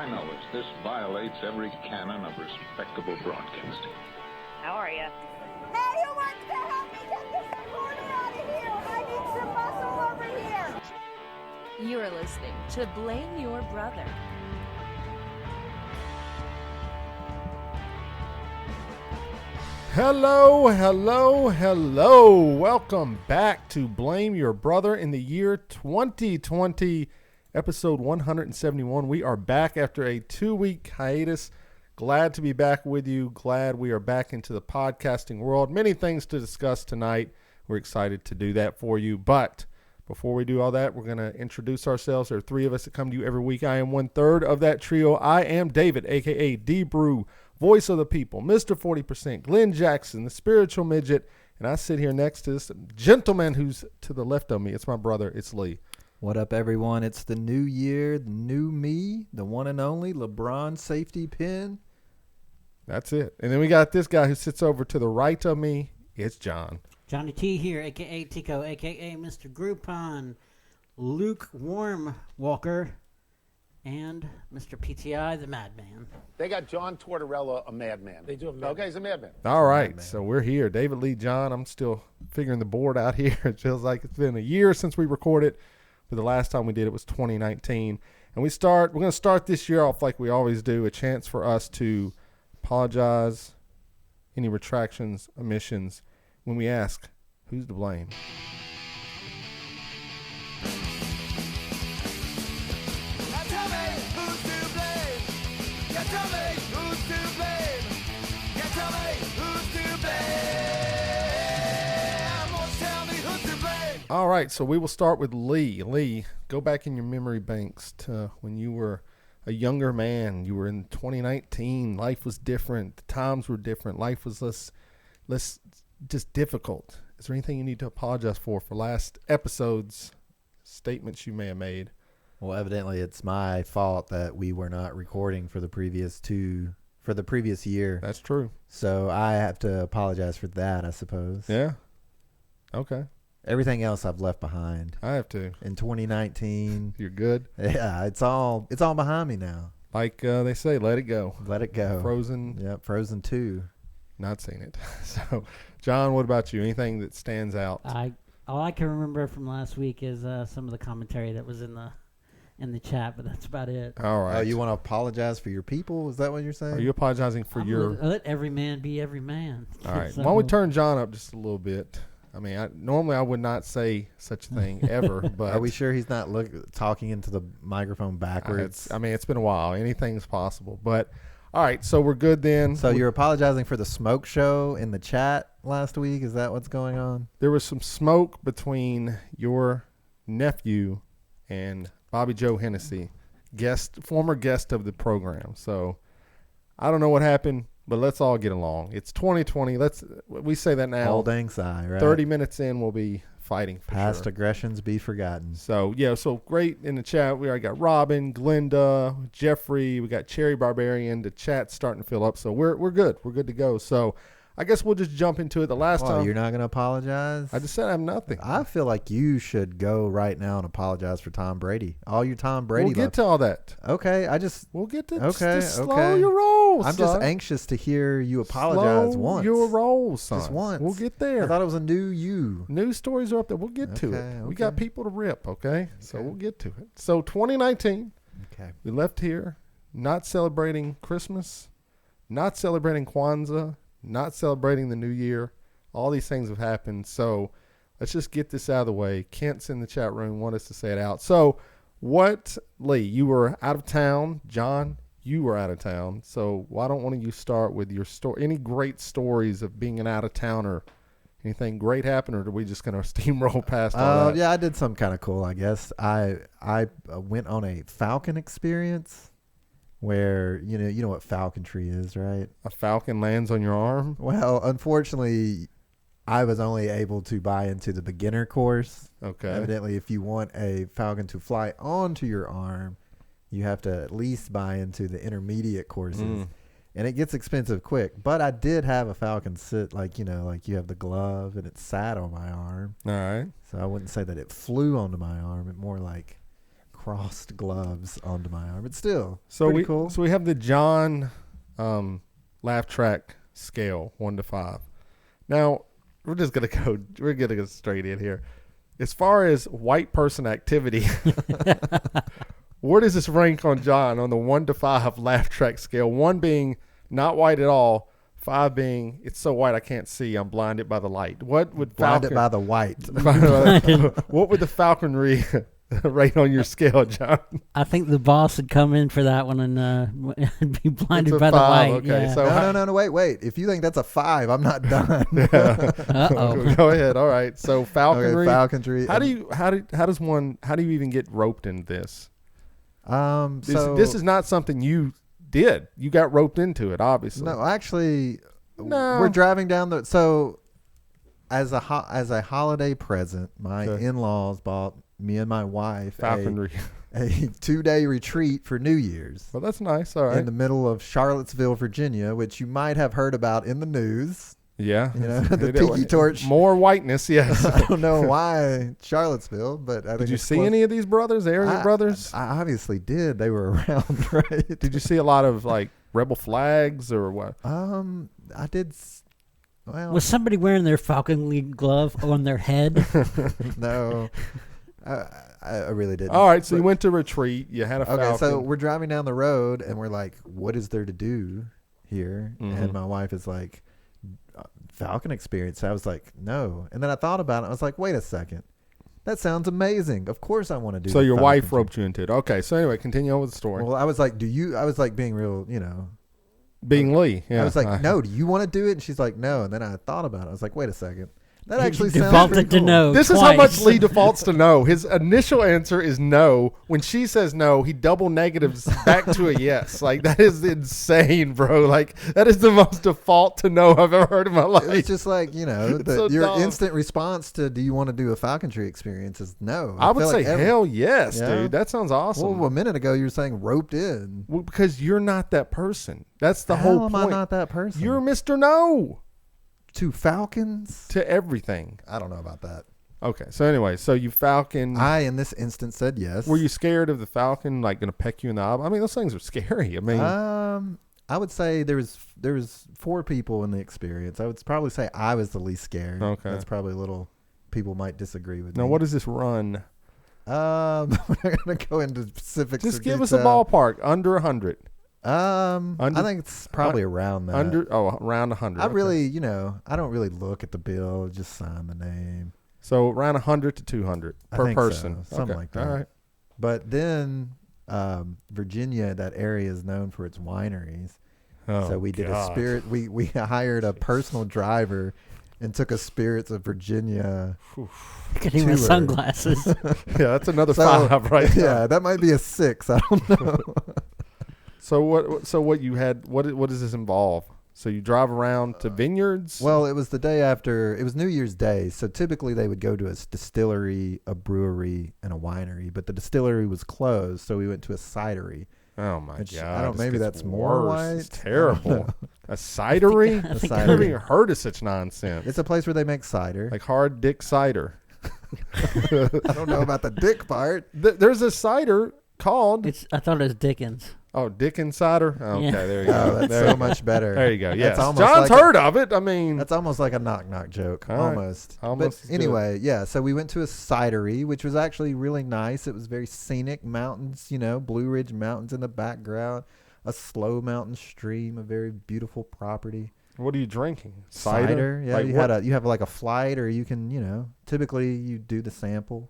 I know is this violates every canon of respectable broadcasting. How are you? Hey, who wants to help me get this recorder out of here? I need some muscle over here. You are listening to Blame Your Brother. Hello, hello, hello. Welcome back to Blame Your Brother in the year 2020, episode 171. We are back after a 2-week hiatus. Glad to be back with you. Glad we are back into the podcasting world. Many things to discuss tonight. We're excited to do that for you. But before we do all that, we're going to introduce ourselves. There are three of us that come to you every week. I am 1/3 of that trio. I am David, a.k.a. D-Brew, voice of the people, Mr. 40%, Glenn Jackson, the spiritual midget, and I sit here next to this gentleman who's to the left of me. It's my brother. It's Lee. What up, everyone? It's the new year, the new me, the one and only LeBron safety pin. That's it. And then we got this guy who sits over to the right of me. It's John. Johnny T here, a.k.a. Tico, a.k.a. Mr. Groupon, Lukewarm Walker, and Mr. PTI, the Madman. They got John Tortorella, a madman. They do have a madman. Okay, he's a madman. All right, so we're here. David Lee, John. I'm still figuring the board out here. It feels like it's been a year since we recorded, but the last time we did it was 2019. And we're going to start this year off like we always do, a chance for us to apologize, any retractions, omissions, when we ask, who's to blame? All right, so we will start with Lee. Lee, go back in your memory banks to when you were a younger man. You were in 2019. Life was different. The times were different. Life was less just difficult. Is there anything you need to apologize for last episode's statements you may have made? Well, evidently it's my fault that we were not recording for the previous year. That's true. So I have to apologize for that, I suppose. Yeah. Okay. Everything else I've left behind. I have to. In 2019. You're good? Yeah, it's all behind me now. Like they say, let it go. Let it go. Frozen. Yep, Frozen 2. Not seen it. So, John, what about you? Anything that stands out? All I can remember from last week is some of the commentary that was in the chat, but that's about it. All right. Oh, you want to apologize for your people? Is that what you're saying? Are you apologizing for your... Let every man be every man. All right. So, Why don't we turn John up just a little bit? I mean, normally I would not say such a thing ever, but... Are we sure he's not talking into the microphone backwards? It's been a while. Anything's possible. But, all right, so we're good then. So you're apologizing for the smoke show in the chat last week? Is that what's going on? There was some smoke between your nephew and Bobby Joe Hennessy, former guest of the program. So I don't know what happened, but let's all get along. It's 2020. We say that now. Old Lang Syne, right? 30 minutes in, we'll be fighting for Past sure. aggressions be forgotten. So, yeah, so great in the chat. We already got Robin, Glenda, Jeffrey. We got Cherry Barbarian. The chat's starting to fill up. So we're good. We're good to go. So I guess we'll just jump into it. The last time. You're not going to apologize? I just said I have nothing. I feel like you should go right now and apologize for Tom Brady. All your Tom Brady We'll get to all that. Okay, We'll get to just slow your roll, I'm just anxious to hear you apologize once. Your roll, son. Just once. We'll get there. I thought it was a new you. News stories are up there. We'll get to it. Okay. We got people to rip, okay? So we'll get to it. So 2019, we left here not celebrating Christmas, not celebrating Kwanzaa, not celebrating the new year. All these things have happened. So let's just get this out of the way. Kent's in the chat room. Want us to say it out. So Lee, you were out of town. John, you were out of town. So why don't one of you start with your story? Any great stories of being an out of towner? Anything great happen, or are we just going to steamroll past all that? Yeah, I did something kind of cool, I guess. I went on a falcon experience. Where, you know what falconry is, right? A falcon lands on your arm? Well, unfortunately, I was only able to buy into the beginner course. Okay. Evidently, if you want a falcon to fly onto your arm, you have to at least buy into the intermediate courses. And it gets expensive quick. But I did have a falcon sit, like you have the glove, and it sat on my arm. All right. So I wouldn't say that it flew onto my arm. It more like crossed gloves onto my arm. But still, So pretty we cool. so we have the John laugh track scale 1 to 5. Now we're gonna go straight in here. As far as white person activity, where does this rank on John on the 1 to 5 laugh track scale? 1 being not white at all, 5 being it's so white I can't see. I'm blinded by the light. What would Blinded by the white. what would the falconry rate on your scale, John? I think the boss would come in for that one and be blinded It's a by the 5, light. okay, yeah. so No, wait. If you think that's a 5, I'm not done. Uh-oh. Go ahead. All right. So falconry. Okay, falconry. How do you even get roped into this? This is not something you did. You got roped into it, obviously. No, actually, No. we're driving down the. So, as a holiday present, my Okay. in-laws bought me and my wife Falconry. a 2-day retreat for New Year's Well, that's nice. All right. in the middle of Charlottesville, Virginia, which you might have heard about in the news. Yeah. You know, the tiki torch. More whiteness, yes. I don't know why Charlottesville, but I think Did you it's see close. any of these brothers, area brothers? I obviously did. They were around, right? Did you see a lot of like rebel flags or what? I did. Well, Was somebody wearing their falconry glove on their head? no, I really didn't. All right, so you went to retreat. You had a falcon. Okay, so we're driving down the road and we're like, what is there to do here? Mhm. And my wife is like, Falcon experience. I was like, no. And then I thought about it. I was like, wait a second. That sounds amazing. Of course I want to do So the your wife falconry. roped you into it. Okay, so anyway, continue on with the story. Well, I was like, I was like being real, Being Lee. Yeah. I was like, no, do you want to do it? And she's like, no. And then I thought about it. I was like, wait a second. That actually sounds Defaulted pretty to cool. no. This is how much twice. Lee defaults to no. His initial answer is no. When she says no, he double negatives back to a yes. Like, that is insane, bro. Like, that is the most default to no I've ever heard in my life. It's just like, It's so your dumb. instant response to do you want to do a falconry experience is no. I would feel say like hell yes, Yeah? dude. That sounds awesome. Well, a minute ago you were saying roped in. Well, because you're not that person. That's the How whole am point. I not that person? You're Mr. No to falcons? to everything. I don't know about that. Okay, so anyway, so you falcon. I, in this instance, said yes. Were you scared of the falcon, like, going to peck you in the eye? I mean, those things are scary. I mean, I would say there was 4 people in the experience. I would probably say I was the least scared. Okay. That's probably a little. People might disagree with now me. what is this run? We're not gonna go into specifics. Just or give us a detail. ballpark. Under 100. I think it's probably around that. Around 100. I okay. really, I don't really look at the bill. Just sign the name. So around 100 to 200 I per think so, person. something Okay, like that. All right. But then Virginia, that area is known for its wineries. Oh, So we did a God. spirit. We hired a personal driver and took a Spirits of Virginia. Getting my tour. sunglasses. Yeah, that's another So, 5 right there. Yeah, that might be a 6. I don't know. So what you had? What does this involve? So you drive around to vineyards? Well, it was the day after. It was New Year's Day. So typically they would go to a distillery, a brewery, and a winery. But the distillery was closed, so we went to a cidery. Oh my Which, God! I don't- this maybe gets that's more worse. It's white. terrible. A cidery? A I've cidery. never even heard of such nonsense. It's a place where they make cider. Like hard dick cider. I don't know about the dick part. There's a cider called I thought it was Dickens. Dickens cider. Okay, Yeah. there you go. Oh, that's there, so much better. there you go. Yes, That's almost John's like heard of it. I mean, That's almost like a knock-knock joke. All right. Almost. Almost as But anyway, yeah. So we went to a cidery, which was actually really nice. It was very scenic. Mountains, Blue Ridge Mountains in the background. A slow mountain stream. A very beautiful property. what are you drinking? Cider. Yeah. Like You have like a flight, or you can, typically you do the sample.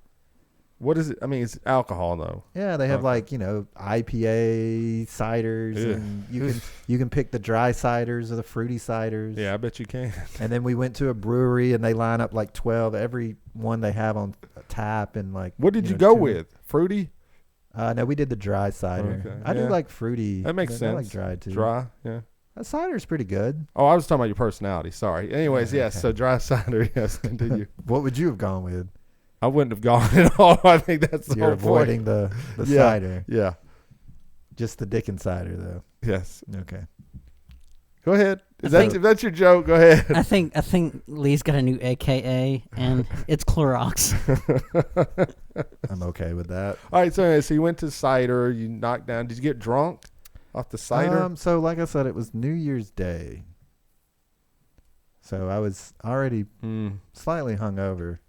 What is it? I mean, it's alcohol though. Yeah, they have Okay. IPA ciders, Ugh. and you can pick the dry ciders or the fruity ciders. Yeah, I bet you can. And then we went to a brewery, and they line up like 12 every one they have on tap, and like. What did you go 2 with? Fruity? No, we did the dry cider. Okay, I do yeah. like fruity. That makes I sense. like dry too. Dry? Yeah. Cider's pretty good. Oh, I was talking about your personality. Sorry. Anyways, yes. Okay. So dry cider. Yes, continue. What would you have gone with? I wouldn't have gone at all. I think that's the You're whole avoiding point. the Yeah. cider. Yeah. Just the Dickens cider, though. Yes. Okay. Go ahead. If that's your joke, go ahead. I think Lee's got a new AKA, and it's Clorox. I'm okay with that. All right, so you went to cider. You knocked down. Did you get drunk off the cider? So like I said, it was New Year's Day. So I was already slightly hungover.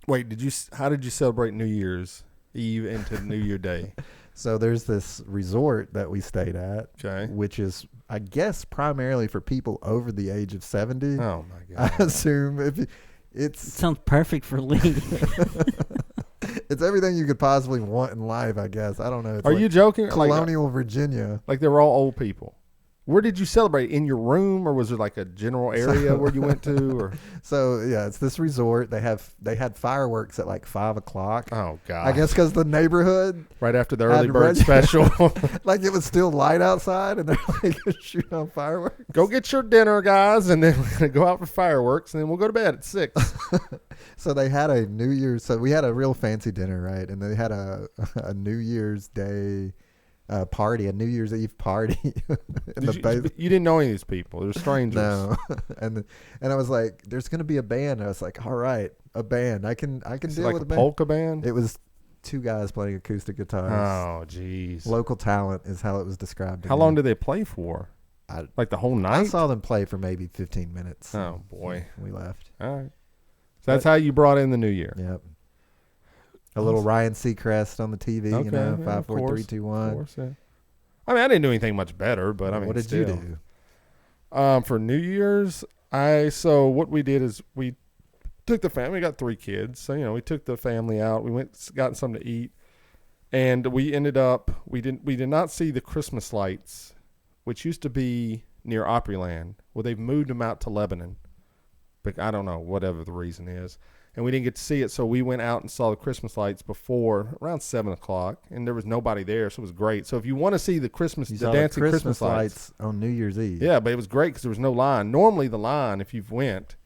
Wait, how did you celebrate New Year's Eve into New Year Day? So there's this resort that we stayed at, which is, I guess, primarily for people over the age of 70. Oh my God! I assume it sounds perfect for Lee. It's everything you could possibly want in life, I guess. I don't know. It's Are you joking? Colonial Virginia. Like they were all old people. Where did you celebrate? In your room, or was there like a general area where you went to? Or so yeah, it's this resort. They had fireworks at like 5 o'clock. Oh God! I guess because the neighborhood right after the early bird special, like it was still light outside, and they're like shooting on fireworks. Go get your dinner, guys, and then we're gonna go out for fireworks, and then we'll go to bed at 6. So they had a New Year's. So we had a real fancy dinner, right? And they had a New Year's Day. Party, a New Year's Eve party. You didn't know any of these people. They're strangers. No. and I was like, there's going to be a band. I was like, all right, a band. I can deal like with a a band. polka band? It was 2 guys playing acoustic guitars. Oh, jeez. Local talent is how it was described. How long did they play for? Like the whole night? I saw them play for maybe 15 minutes. Oh, boy. We left. All right. So that's how you brought in the new year. Yep. A little Ryan Seacrest on the TV, okay, 5, 4, 3, 2, 1. Of course, yeah. I mean, I didn't do anything much better, but I mean, what did you do? For New Year's, so what we did is we took the family. We got 3 kids, so we took the family out. We got something to eat, and we ended up we did not see the Christmas lights, which used to be near Opryland. Well, they've moved them out to Lebanon, but I don't know, whatever the reason is. And we didn't get to see it, so we went out and saw the Christmas lights before around 7 o'clock, and there was nobody there, so it was great. So if you want to see the dancing Christmas lights on New Year's Eve, yeah, but it was great because there was no line. Normally, the line, if you've went,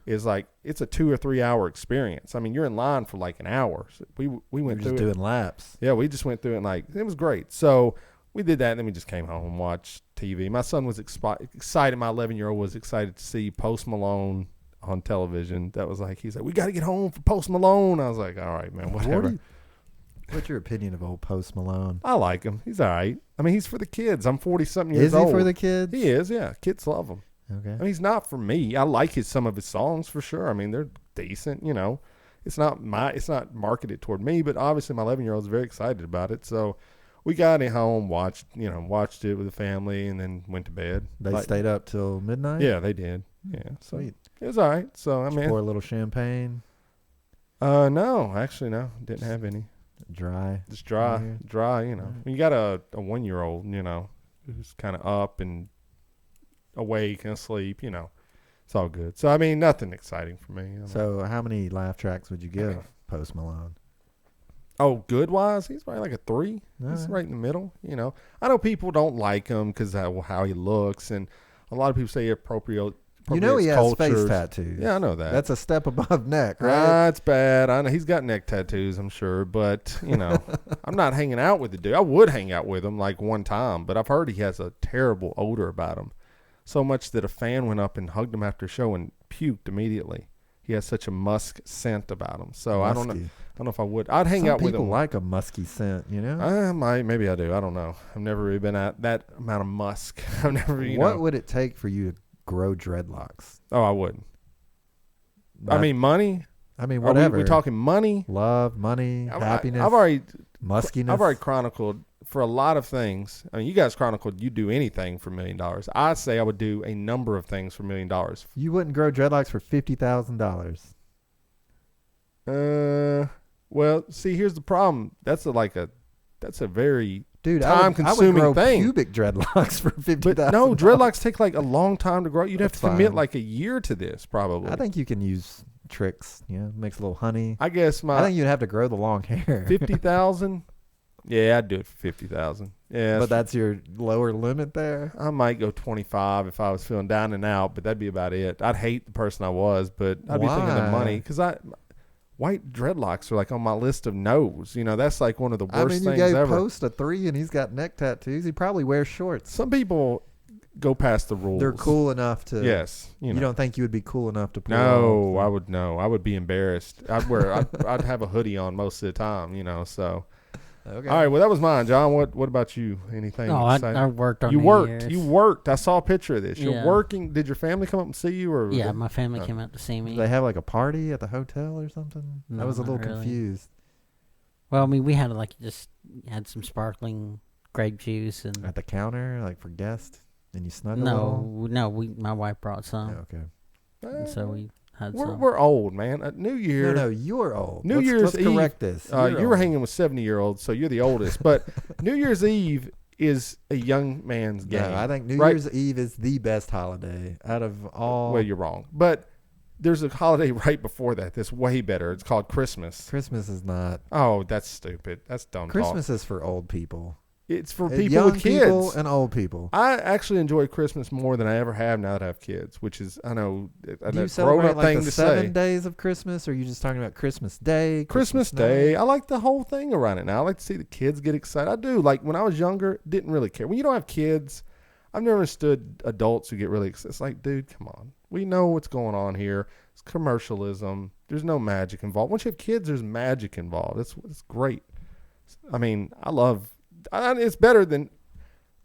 is like it's a 2 or 3 hour experience. I mean, you're in line for like an hour. So we went through just doing laps. Yeah, we just went through it, and like it was great. So we did that, and then we just came home and watched TV. My son was excited. My 11-year-old was excited to see Post Malone on television. That was like, he's like, we got to get home for Post Malone. I was like, all right, man, whatever. What's your opinion of old Post Malone? I like him. He's all right. I mean, he's for the kids. I'm 40-something years old. old. Is he for the kids? He is, yeah. Kids love him. Okay. I mean, he's not for me. I like some of his songs for sure. I mean, they're decent, It's not marketed toward me, but obviously my 11-year-old is very excited about it. So we got it home, watched it with the family, and then went to bed. They stayed up till midnight? Yeah, they did. Yeah. So sweet. It was all right. So, I mean. Pour a little champagne? No. Actually, no. Didn't have any. Dry? Just dry, When you got a 1-year-old, who's kind of up and awake and asleep, it's all good. So, I mean, nothing exciting for me. So, how many laugh tracks would you give Post Malone? Oh, good-wise, he's probably like a 3. He's right in the middle, I know people don't like him because how he looks, and a lot of people say appropriate. He has face tattoos. Yeah, I know that. That's a step above neck, right? It's bad. I know he's got neck tattoos, I'm sure, but I'm not hanging out with the dude. I would hang out with him like one time, but I've heard he has a terrible odor about him, so much that a fan went up and hugged him after a show and puked immediately. He has such a musk scent about him. So I don't know if I would. I'd hang out with him. Some people like a musky scent, Maybe I do. I don't know. I've never really been at that amount of musk. I've never. What would it take for you to grow dreadlocks? Oh, I wouldn't. I mean, money. I mean, whatever. We talking money, love, money, happiness. Muskiness. I've already chronicled for a lot of things. I mean, you guys chronicled you'd do anything for $1 million. I say I would do a number of things for $1 million. You wouldn't grow dreadlocks for $50,000. Well, see, here's the problem. That's a very time-consuming I would grow thing. Pubic dreadlocks for $50,000. But no, dreadlocks take like a long time to grow. You'd have to commit like a year to this, probably. I think you can use tricks. Mix a little honey. I guess I think you'd have to grow the long hair. 50,000. Yeah, I'd do it for 50,000. Yeah, but that's your lower limit there. I might go 25 if I was feeling down and out, but that'd be about it. I'd hate the person I was, but I'd be thinking of money because white dreadlocks are like on my list of no's. That's like one of the worst things ever. You gave Post a 3 and he's got neck tattoos. He probably wears shorts. Some people go past the rules. They're cool enough to. Yes, You don't think you would be cool enough to pull No, off? I would no. I would be embarrassed. I'd have a hoodie on most of the time, So. Okay. All right. Well, that was mine, John. What about you? Anything? No, exciting? I worked on You New worked. Year's. You worked. I saw a picture of this. You're Yeah. working. Did your family come up and see you, or? Yeah, my family came out to see me. Do they have like a party at the hotel or something? I No, was a little not really. confused. Well, I mean, we had just had some sparkling grape juice and At the counter, like for guests, and you snuggled. all? no, my wife brought some, Oh, okay. and so we had some. We're old, man. New Year. No, you're old. New Year's let's correct Eve, this. You were hanging with 70-year-olds, so you're the oldest. But New Year's Eve is a young man's game. No, I think New right? Year's Eve is the best holiday out of all. Well, you're wrong. But there's a holiday right before that that's way better. It's called Christmas. Christmas is not. Oh, that's stupid. That's dumb Christmas talk. is for old people. It's for people Young with kids. people and old people. I actually enjoy Christmas more than I ever have now that I have kids, which is, I know, Do a you celebrate grown-up like thing the to 7 say. days of Christmas, or are you just talking about Christmas Day? Christmas Day, I like the whole thing around it now. I like to see the kids get excited. I do. Like when I was younger, didn't really care. When you don't have kids, I've never understood adults who get really excited. It's like, dude, come on. We know what's going on here. It's commercialism. There's no magic involved. Once you have kids, there's magic involved. It's great. I mean, it's better than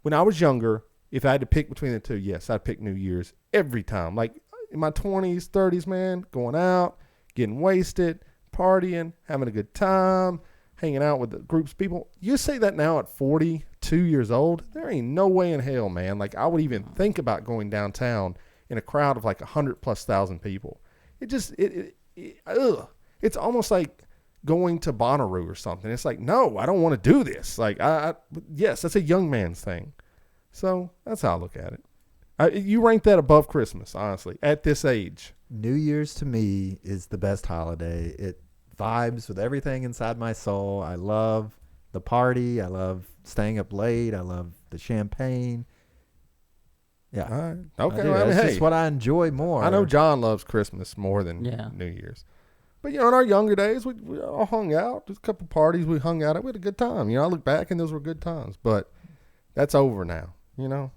when I was younger. If I had to pick between the two, yes, I'd pick New Year's every time. Like in my 20s, 30s, man, going out, getting wasted, partying, having a good time, hanging out with the groups of people. You say that now at 42 years old, there ain't no way in hell, man. Like I would even think about going downtown in a crowd of like 100,000+ people. It's almost like going to Bonnaroo or something. It's like, no, I don't want to do this. Like, yes, that's a young man's thing. So that's how I look at it. You rank that above Christmas, honestly, at this age. New Year's to me is the best holiday. It vibes with everything inside my soul. I love the party. I love staying up late. I love the champagne. Yeah. All right. Okay. I Well, That's hey, just what I enjoy more. I know John loves Christmas more than Yeah. New Year's. But, in our younger days, we all hung out. There's a couple parties we hung out at. We had a good time. I look back and those were good times. But that's over now, So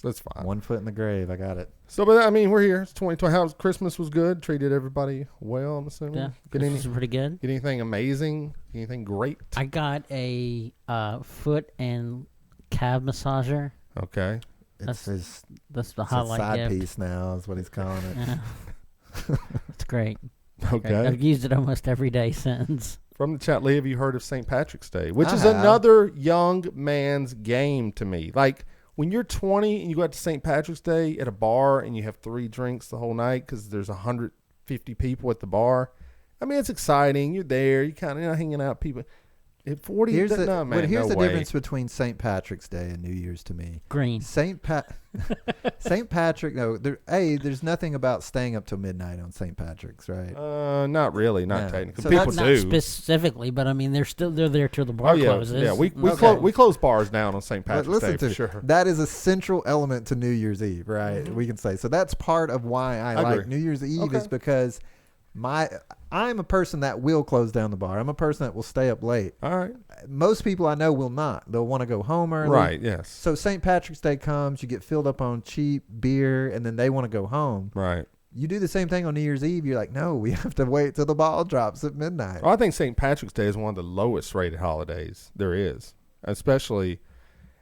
that's fine. 1 foot in the grave. I got it. So, but I mean, we're here. It's 2020. Christmas was good. Treated everybody well, I'm assuming. Yeah, Get this was pretty good. Get anything amazing? Anything great? I got a foot and calf massager. Okay. It's his That's the it's his highlight side gift. piece now is what he's calling it. Yeah. It's great. Okay. I've used it almost every day since. From the chat, Lee, have you heard of St. Patrick's Day? Which I is have. another young man's game to me. Like, when you're 20 and you go out to St. Patrick's Day at a bar and you have 3 drinks the whole night because there's 150 people at the bar. I mean, it's exciting. You're there. You kind of hanging out with people. At 40, Here's no, the, man, but here's no the way. difference between St. Patrick's Day and New Year's to me. Green. St. Patrick. No, there's nothing about staying up till midnight on St. Patrick's, right? Not really. Not No. technically. So People Not do. specifically, but I mean, they're there till the bar Oh, yeah. closes. Yeah, we Okay. we close bars down on St. But Patrick's listen Day to for me. sure. That is a central element to New Year's Eve, right? We can say so. That's part of why I like agree. New Year's Eve Okay. is because I'm a person that will close down the bar. I'm a person that will stay up late. All right. Most people I know will not. They'll want to go home early. Right, yes. So St. Patrick's Day comes, you get filled up on cheap beer, and then they want to go home. Right. You do the same thing on New Year's Eve. You're like, no, we have to wait till the ball drops at midnight. Well, I think St. Patrick's Day is one of the lowest rated holidays there is, especially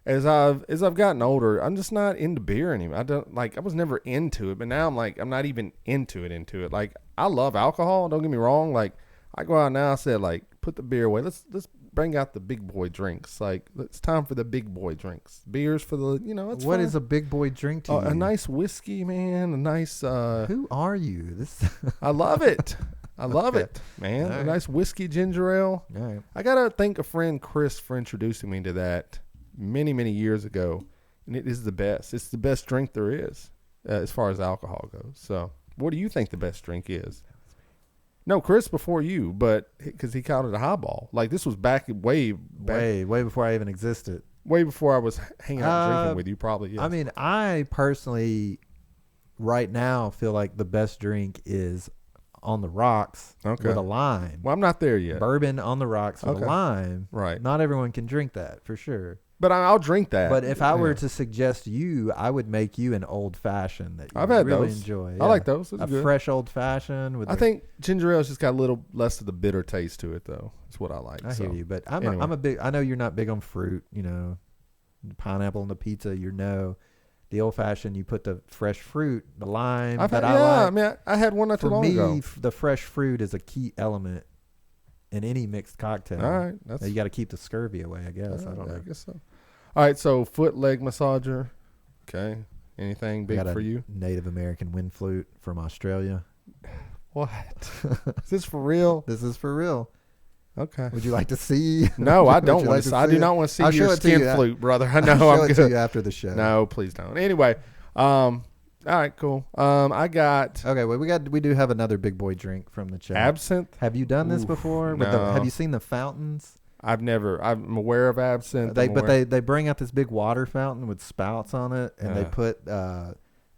as I've gotten older. I'm just not into beer anymore. I was never into it, but now I'm not even into it. Like, I love alcohol. Don't get me wrong. Like, I go out now. I said, like, put the beer away. Let's bring out the big boy drinks. Like, it's time for the big boy drinks. Beers for the It's What fine. is a big boy drink to you? A nice whiskey, man. A nice. Who are you? This. I love it. I love Okay. it, man. All A right. nice whiskey ginger ale. All right. I gotta thank a friend, Chris, for introducing me to that many, many years ago, and it is the best. It's the best drink there is, as far as alcohol goes. So, what do you think the best drink is? No, Chris before you, but because he called it a highball. Like, this was way Before I even existed. before I was hanging out and drinking with you, probably. Yes. I mean, I personally, right now, feel like the best drink is on the rocks Okay. with a lime. well, I'm not there yet. Bourbon on the rocks with Okay. a lime. Right. Not everyone can drink that, for sure. But I'll drink that. But if I were to suggest you, I would make you an old fashioned that you I've had really those. enjoy. I like those. Those A are good. fresh old fashioned. With I think ginger ale's just got a little less of the bitter taste to it, though. That's what I like. I hear you, but I'm anyway. I'm a big. I know you're not big on fruit. You know, pineapple on the pizza. The old fashioned. You put the fresh fruit, the lime. I like. mean, I had one not too For long me, ago. the fresh fruit is a key element in any mixed cocktail. All right, Now, you got to keep the scurvy away, I guess. I don't know. I guess so. All right, so foot leg massager. Okay. Anything big Got a for you? Native American wind flute from Australia. What? Is this for real? This is for real. Okay. Would you like to see? No, I Would don't you want like to. to I see do it? not want to see I'll show your it to you. skin flute, brother. I know. I'll show I'm it good. to you after the show. No, please don't. Anyway, all right, cool. I got Okay, well, we do have another big boy drink from the chat. absinthe. Have you done this Oof, before? no. Have you seen the fountains? I'm aware of absinthe. They bring out this big water fountain with spouts on it, and they Yeah. put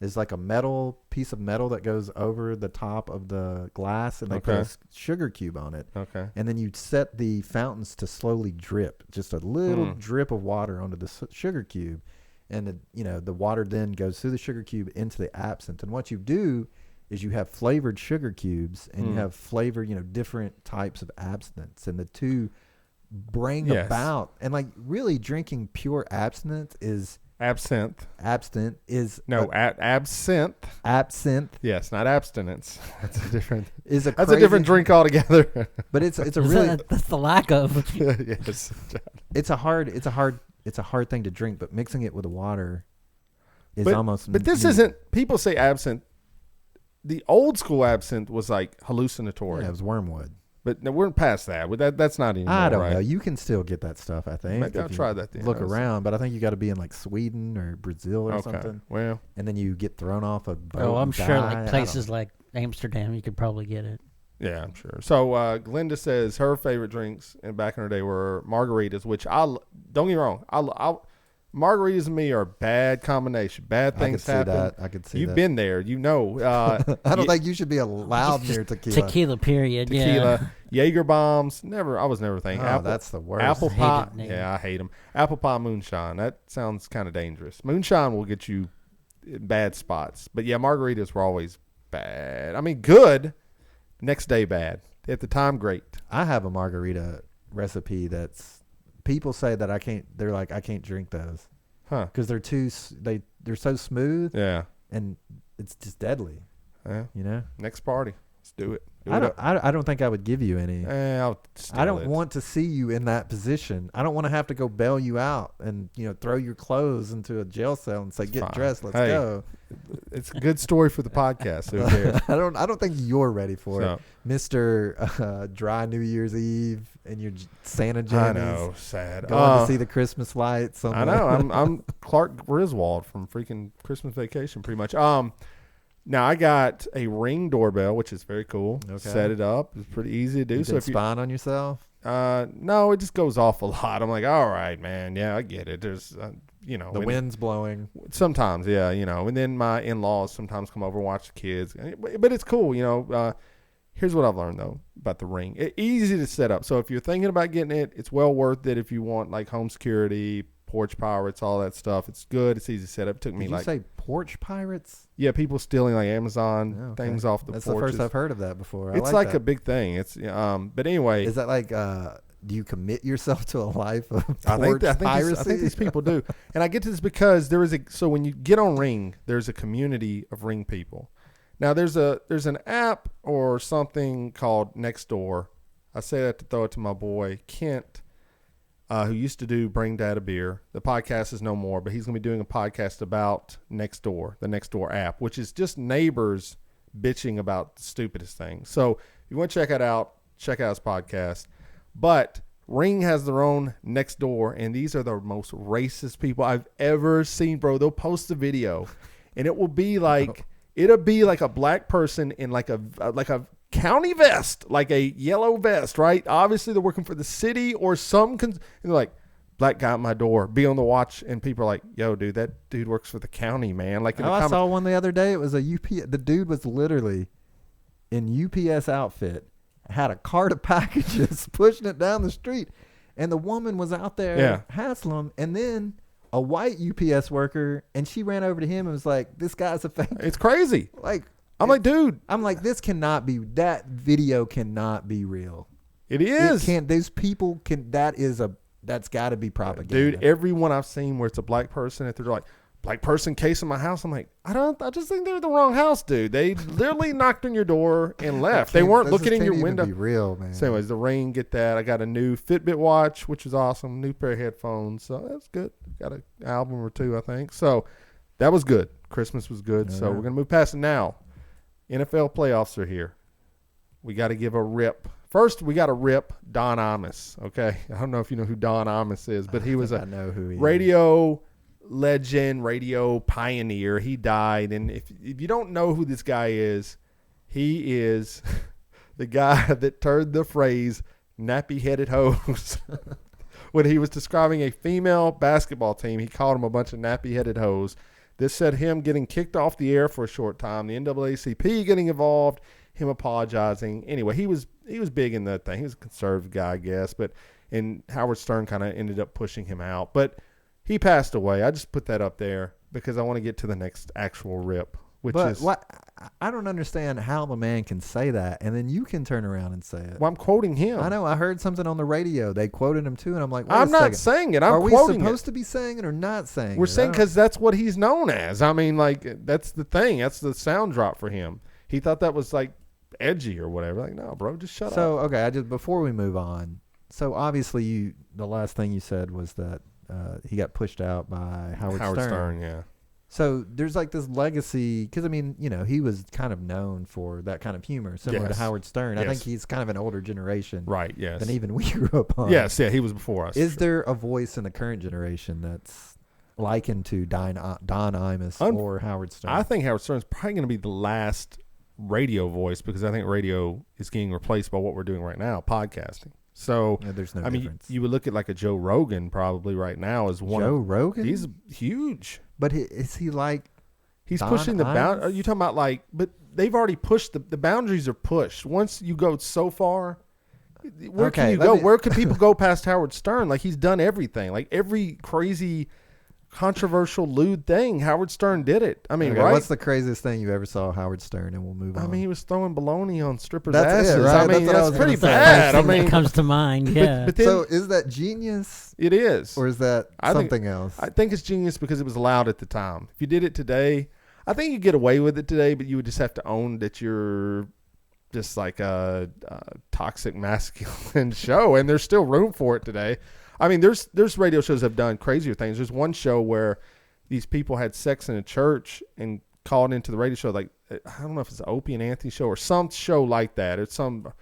there's like a piece of metal that goes over the top of the glass, and they put a Okay. sugar cube on it. Okay. And then you set the fountains to slowly drip, just a little drip of water onto the sugar cube, and the water then goes through the sugar cube into the absinthe. And what you do is you have flavored sugar cubes, and you have flavored, different types of abstinence, and the two bring about, and like really drinking pure abstinence is Absinthe. abstinent is No, absinthe. absinthe Yes, not abstinence. That's a different. is a That's a different drink altogether. but it's a really That's the lack of. Yes. it's a hard thing to drink, but mixing it with the water is But almost this isn't. People say absinthe. The old school absinthe was like hallucinatory. it was wormwood. But no, we're past that. That's not anymore. I don't right? know. You can still get that stuff, I think. Maybe if I'll you try that then. Look I'll see. around, but I think you got to be in like Sweden or Brazil or Okay. something, Well, and then you get thrown off a boat. Oh, I'm and sure die. I like don't places like Amsterdam, you could probably get it. yeah, I'm sure. So Glenda says her favorite drinks back in her day were margaritas, which don't get me wrong. Margaritas and me are a bad combination. Bad things happen. I could see You've that. been there. You know. I don't think you should be allowed near tequila. Tequila, period. Yeah. Tequila, Jaeger bombs. Never. I was never thinking. Oh, that's the worst. Apple Hated pie. name. Yeah, I hate them. Apple pie moonshine. That sounds kind of dangerous. Moonshine will get you in bad spots. But yeah, margaritas were always bad. I mean, good. Next day, bad. At the time, great. I have a margarita recipe that's people say that I can't. They're like I can't drink those Huh. because they're they're so smooth Yeah. and it's just deadly. Yeah. Next party. Let's do it. I don't think I would give you any. I'll I don't steal it. want to see you in that position. I don't want to have to go bail you out and throw your clothes into a jail cell and say It's get fine. dressed, let's Hey, go. It's a good story for the podcast. Who cares? I don't think you're ready for So- it, Mr. Dry New Year's Eve and your Santa I jammies. know. Sad. Going to see the Christmas lights. I know. I'm Clark Griswold from freaking Christmas Vacation, pretty much. Now I got a Ring doorbell, which is very cool. Okay. Set it up. It's pretty easy to do. You So been if you, spying on yourself? no, it just goes off a lot. I'm like, all right, man. Yeah, I get it. There's, The when- wind's blowing. Sometimes, yeah, and then my in-laws sometimes come over and watch the kids. But it's cool, Here's what I've learned, though, about the Ring. Easy to set up. So if you're thinking about getting it, it's well worth it if you want, like, home security, porch pirates, all that stuff. It's good. It's easy to set up. It took me, Did you say porch pirates? yeah, people stealing, like, Amazon Oh, okay. things off the That's porches. the first I've heard of that before. I It's like that. a big thing. It's but anyway, Is that like do you commit yourself to a life of I think porch piracy? I think these people do. And I get to this because so when you get on Ring, there's a community of Ring people. Now there's an app or something called Nextdoor. I say that to throw it to my boy Kent, who used to do Bring Dad a Beer. The podcast is no more, but he's going to be doing a podcast about Nextdoor, the Nextdoor app, which is just neighbors bitching about the stupidest things. So if you want to check it out, check out his podcast. But Ring has their own Nextdoor, and these are the most racist people I've ever seen, bro. They'll post a video, and it will be like it'll be like a black person in like a county vest, like a yellow vest, right? Obviously, they're working for the city or and they're like, black guy at my door, be on the watch, and people are like, yo, dude, that dude works for the county, man. Like, in the I saw one the other day. It was a UPS. The dude was literally in UPS outfit, had a cart of packages pushing it down the street, And the woman was out there hassling him. And then a white UPS worker, and she ran over to him and was like, this guy's a fake. It's crazy. I'm like, dude. I'm like, this cannot be, that video cannot be real. It is. It can't, those people can, that's got to be propaganda. Dude, everyone I've seen where it's a black person, if they're like, black person case in my house, I'm like, I just think they're in the wrong house, dude. They literally knocked on your door and left. They weren't looking in your window. Be real, man. So anyways, the rain, get that. I got a new Fitbit watch, which was awesome. New pair of headphones. So that's good. Got an album or two, I think. So that was good. Christmas was good. So we're going to move past it now. NFL playoffs are here. We got to give a rip. First, we got to rip Don Imus, okay? I don't know if you know who Don Imus is, but he was a radio legend, radio pioneer. He died, and if you don't know who this guy is, he is the guy that turned the phrase nappy-headed hoes. When he was describing a female basketball team, he called them a bunch of nappy-headed hoes. This set him getting kicked off the air for a short time, the NAACP getting involved, him apologizing. Anyway, he was big in that thing. He was a conservative guy, I guess, and Howard Stern kind of ended up pushing him out. But he passed away. I just put that up there because I want to get to the next actual rip, I don't understand how the man can say that, and then you can turn around and say it. Well, I'm quoting him. I know. I heard something on the radio. They quoted him too, and I'm like, I'm not saying it. I'm quoting it. Are we supposed to be saying it or not saying it? We're saying because that's what he's known as. I mean, like, that's the thing. That's the sound drop for him. He thought that was like edgy or whatever. Like, no, bro, just shut up. So, okay, before we move on, so obviously the last thing you said was that he got pushed out by Howard Stern. Yeah. So there's like this legacy, because I mean, he was kind of known for that kind of humor, similar to Howard Stern. I think he's kind of an older generation, right? Yes, than even we grew up on. Yes, yeah, he was before us. Is there a voice in the current generation that's likened to Don Imus or Howard Stern? I think Howard Stern's probably going to be the last radio voice, because I think radio is getting replaced by what we're doing right now, podcasting. So there's no difference. Mean, you would look at like a Joe Rogan probably right now as one. Joe Rogan? He's huge. But is he like he's Don pushing the bound? Imus? Are you talking about like? But they've already pushed the boundaries are pushed. Once you go so far, where can you go? Where can people go past Howard Stern? Like, he's done everything. Like, every crazy, controversial, lewd thing, Howard Stern did it. I mean, right? What's the craziest thing you ever saw Howard Stern? And we'll move on. I mean, he was throwing baloney on strippers' That's asses. it, right? I mean, that's pretty First bad. I thing mean, that comes to mind. Yeah. But then, so is that genius? It is. Or is that something else? I think it's genius because it was allowed at the time. If you did it today, I think you get away with it today, but you would just have to own that you're just like a toxic masculine show, and there's still room for it today. I mean, there's radio shows that have done crazier things. There's one show where these people had sex in a church and called into the radio show. Like, I don't know if it's the Opie and Anthony show or some show like that. It's the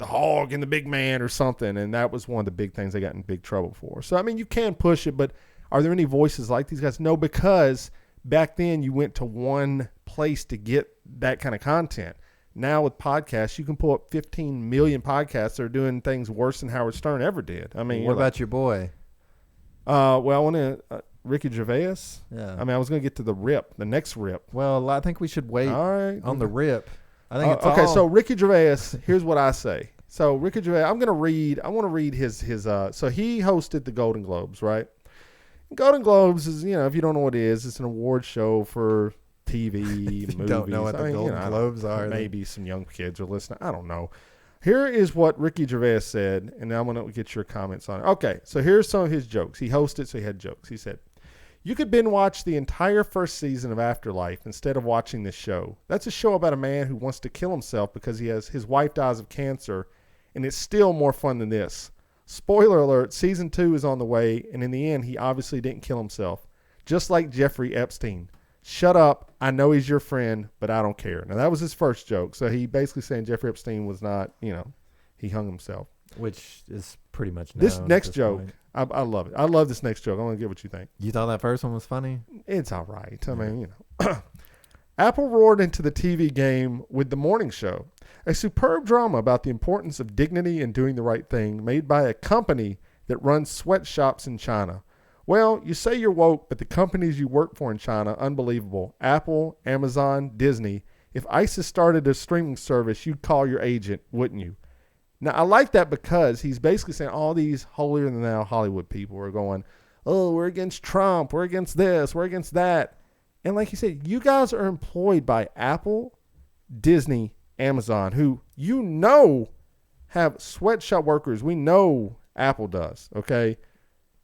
Hog and the Big Man or something. And that was one of the big things they got in big trouble for. So, I mean, you can push it, but are there any voices like these guys? No, because back then you went to one place to get that kind of content. Now with podcasts, you can pull up 15 million podcasts that are doing things worse than Howard Stern ever did. I mean, what about your boy? Well, I want to Ricky Gervais. Yeah. I mean, I was going to get to the next rip. Well, I think we should wait on the rip. I think it's okay. So Ricky Gervais, here's what I say. So Ricky Gervais, I want to read his so he hosted the Golden Globes, right? Golden Globes is, if you don't know what it is, it's an award show for TV, movies. Don't know what the Golden Globes are. Maybe some young kids are listening. I don't know. Here is what Ricky Gervais said, and now I'm going to get your comments on it. Okay, so here's some of his jokes. He hosted, so he had jokes. He said, "You could binge watch the entire first season of Afterlife instead of watching this show. That's a show about a man who wants to kill himself because his wife dies of cancer, and it's still more fun than this. Spoiler alert, season 2 is on the way, and in the end, he obviously didn't kill himself. Just like Jeffrey Epstein. Shut up. I know he's your friend, but I don't care." Now, that was his first joke. So he basically saying Jeffrey Epstein was not, he hung himself. Which is pretty much known. This next joke, I love it. I love this next joke. I want to get what you think. You thought that first one was funny? It's all right. I mean, Apple roared into the TV game with The Morning Show, a superb drama about the importance of dignity and doing the right thing, made by a company that runs sweatshops in China. Well, you say you're woke, but the companies you work for in China, unbelievable. Apple, Amazon, Disney. If ISIS started a streaming service, you'd call your agent, wouldn't you? Now, I like that because he's basically saying all these holier-than-thou Hollywood people are going, oh, we're against Trump, we're against this, we're against that. And like you said, you guys are employed by Apple, Disney, Amazon, who have sweatshop workers. We know Apple does, okay?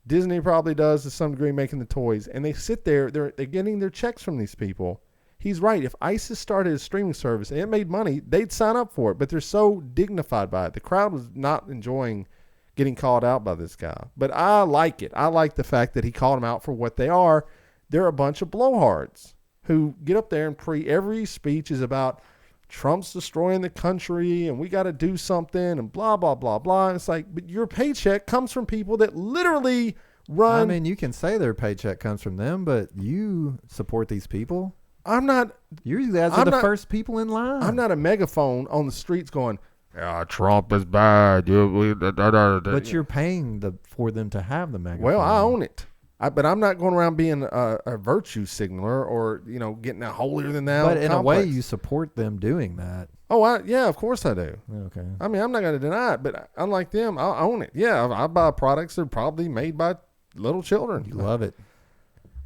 Disney probably does to some degree, making the toys. And they sit there, they're getting their checks from these people. He's right. If ISIS started a streaming service and it made money, they'd sign up for it. But they're so dignified by it. The crowd was not enjoying getting called out by this guy. But I like it. I like the fact that he called them out for what they are. They're a bunch of blowhards who get up there and every speech is about Trump's destroying the country and we got to do something and blah, blah, blah, blah. And it's like, but your paycheck comes from people that literally run. I mean, you can say their paycheck comes from them, but you support these people. I'm not. You guys are the first people in line. I'm not a megaphone on the streets going, yeah, Trump is bad. But you're paying for them to have the megaphone. Well, I own it. But I'm not going around being a virtue signaler or, getting a holier than thou. But in a way, you support them doing that. Oh, yeah, of course I do. Okay. I mean, I'm not going to deny it, but unlike them, I own it. Yeah, I buy products that are probably made by little children. You love it.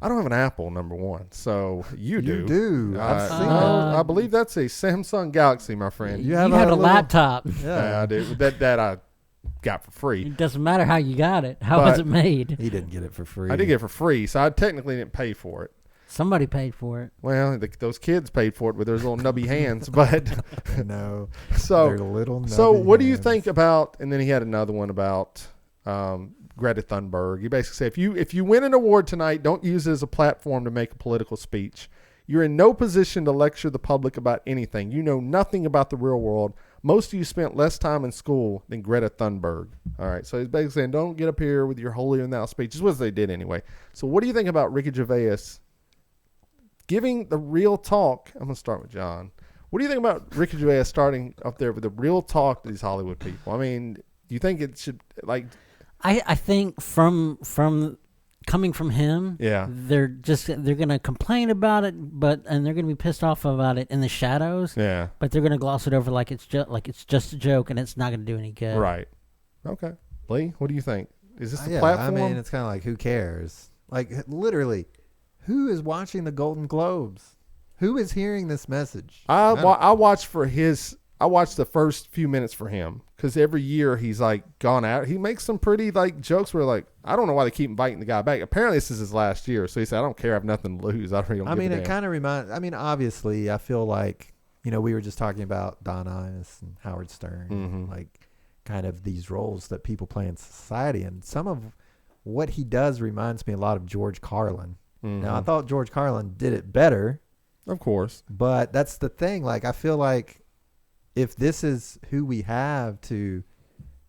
I don't have an Apple, number one, so you do. You do. I've seen it. I believe that's a Samsung Galaxy, my friend. You had a laptop. Yeah, I do. That I got for free. It doesn't matter how you got it. How was it made? He didn't get it for free. I did get it for free, so I technically didn't pay for it. Somebody paid for it. Well, those kids paid for it with their little nubby hands, but no. So their little nubby so what do you hands. think about? And then he had another one about Greta Thunberg. He basically said, if you win an award tonight, don't use it as a platform to make a political speech. You're in no position to lecture the public about anything. You know nothing about the real world. Most of you spent less time in school than Greta Thunberg. All right, so he's basically saying, don't get up here with your holier-than-thou speeches, which they did anyway. So what do you think about Ricky Gervais giving the real talk? I'm going to start with John. What do you think about Ricky Gervais starting up there with the real talk to these Hollywood people? I mean, do you think it should, like... I think from coming from him, yeah, they're gonna complain about it, and they're gonna be pissed off about it in the shadows. Yeah, but they're gonna gloss it over like it's just a joke, and it's not gonna do any good. Right. Okay. Lee, what do you think? Is this the yeah, platform? I mean, it's kind of like, who cares? Like, literally, who is watching the Golden Globes? Who is hearing this message? I watched the first few minutes for him because every year he's like gone out. He makes some pretty like jokes where like, I don't know why they keep inviting the guy back. Apparently this is his last year. So he said, I don't care. I have nothing to lose. I really don't give a damn. It kind of reminds, obviously I feel like, we were just talking about Don Imus and Howard Stern, like kind of these roles that people play in society. And some of what he does reminds me a lot of George Carlin. Now I thought George Carlin did it better. Of course. But that's the thing. Like, I feel like, if this is who we have to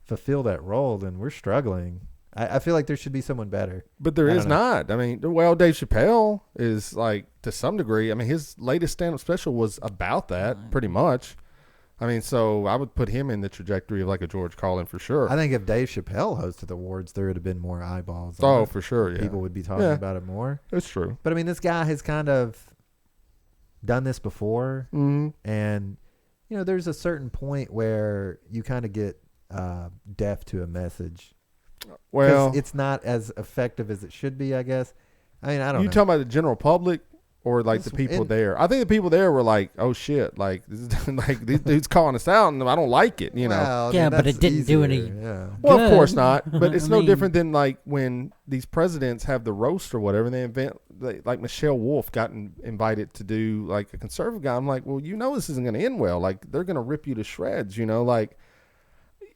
fulfill that role, then we're struggling. I feel like there should be someone better. But there is not. I mean, well, Dave Chappelle is like, to some degree, I mean, his latest stand-up special was about that, pretty much. I mean, so I would put him in the trajectory of like a George Carlin for sure. I think if Dave Chappelle hosted the awards, there would have been more eyeballs. Oh, for sure, yeah. People would be talking about it more. It's true. But I mean, this guy has kind of done this before, and... there's a certain point where you kind of get deaf to a message. Well, it's not as effective as it should be, I guess. I mean, I don't know. You talking about the general public or like the people there? I think the people there were like, oh shit, like this is, like these dudes calling us out and I don't like it, you know. Well, yeah, but it didn't do any Well, of course not. But it's no different than like when these presidents have the roast or whatever and they invent, like Michelle Wolf got invited to do like a conservative guy. I'm like, well, this isn't going to end well. Like they're going to rip you to shreds, like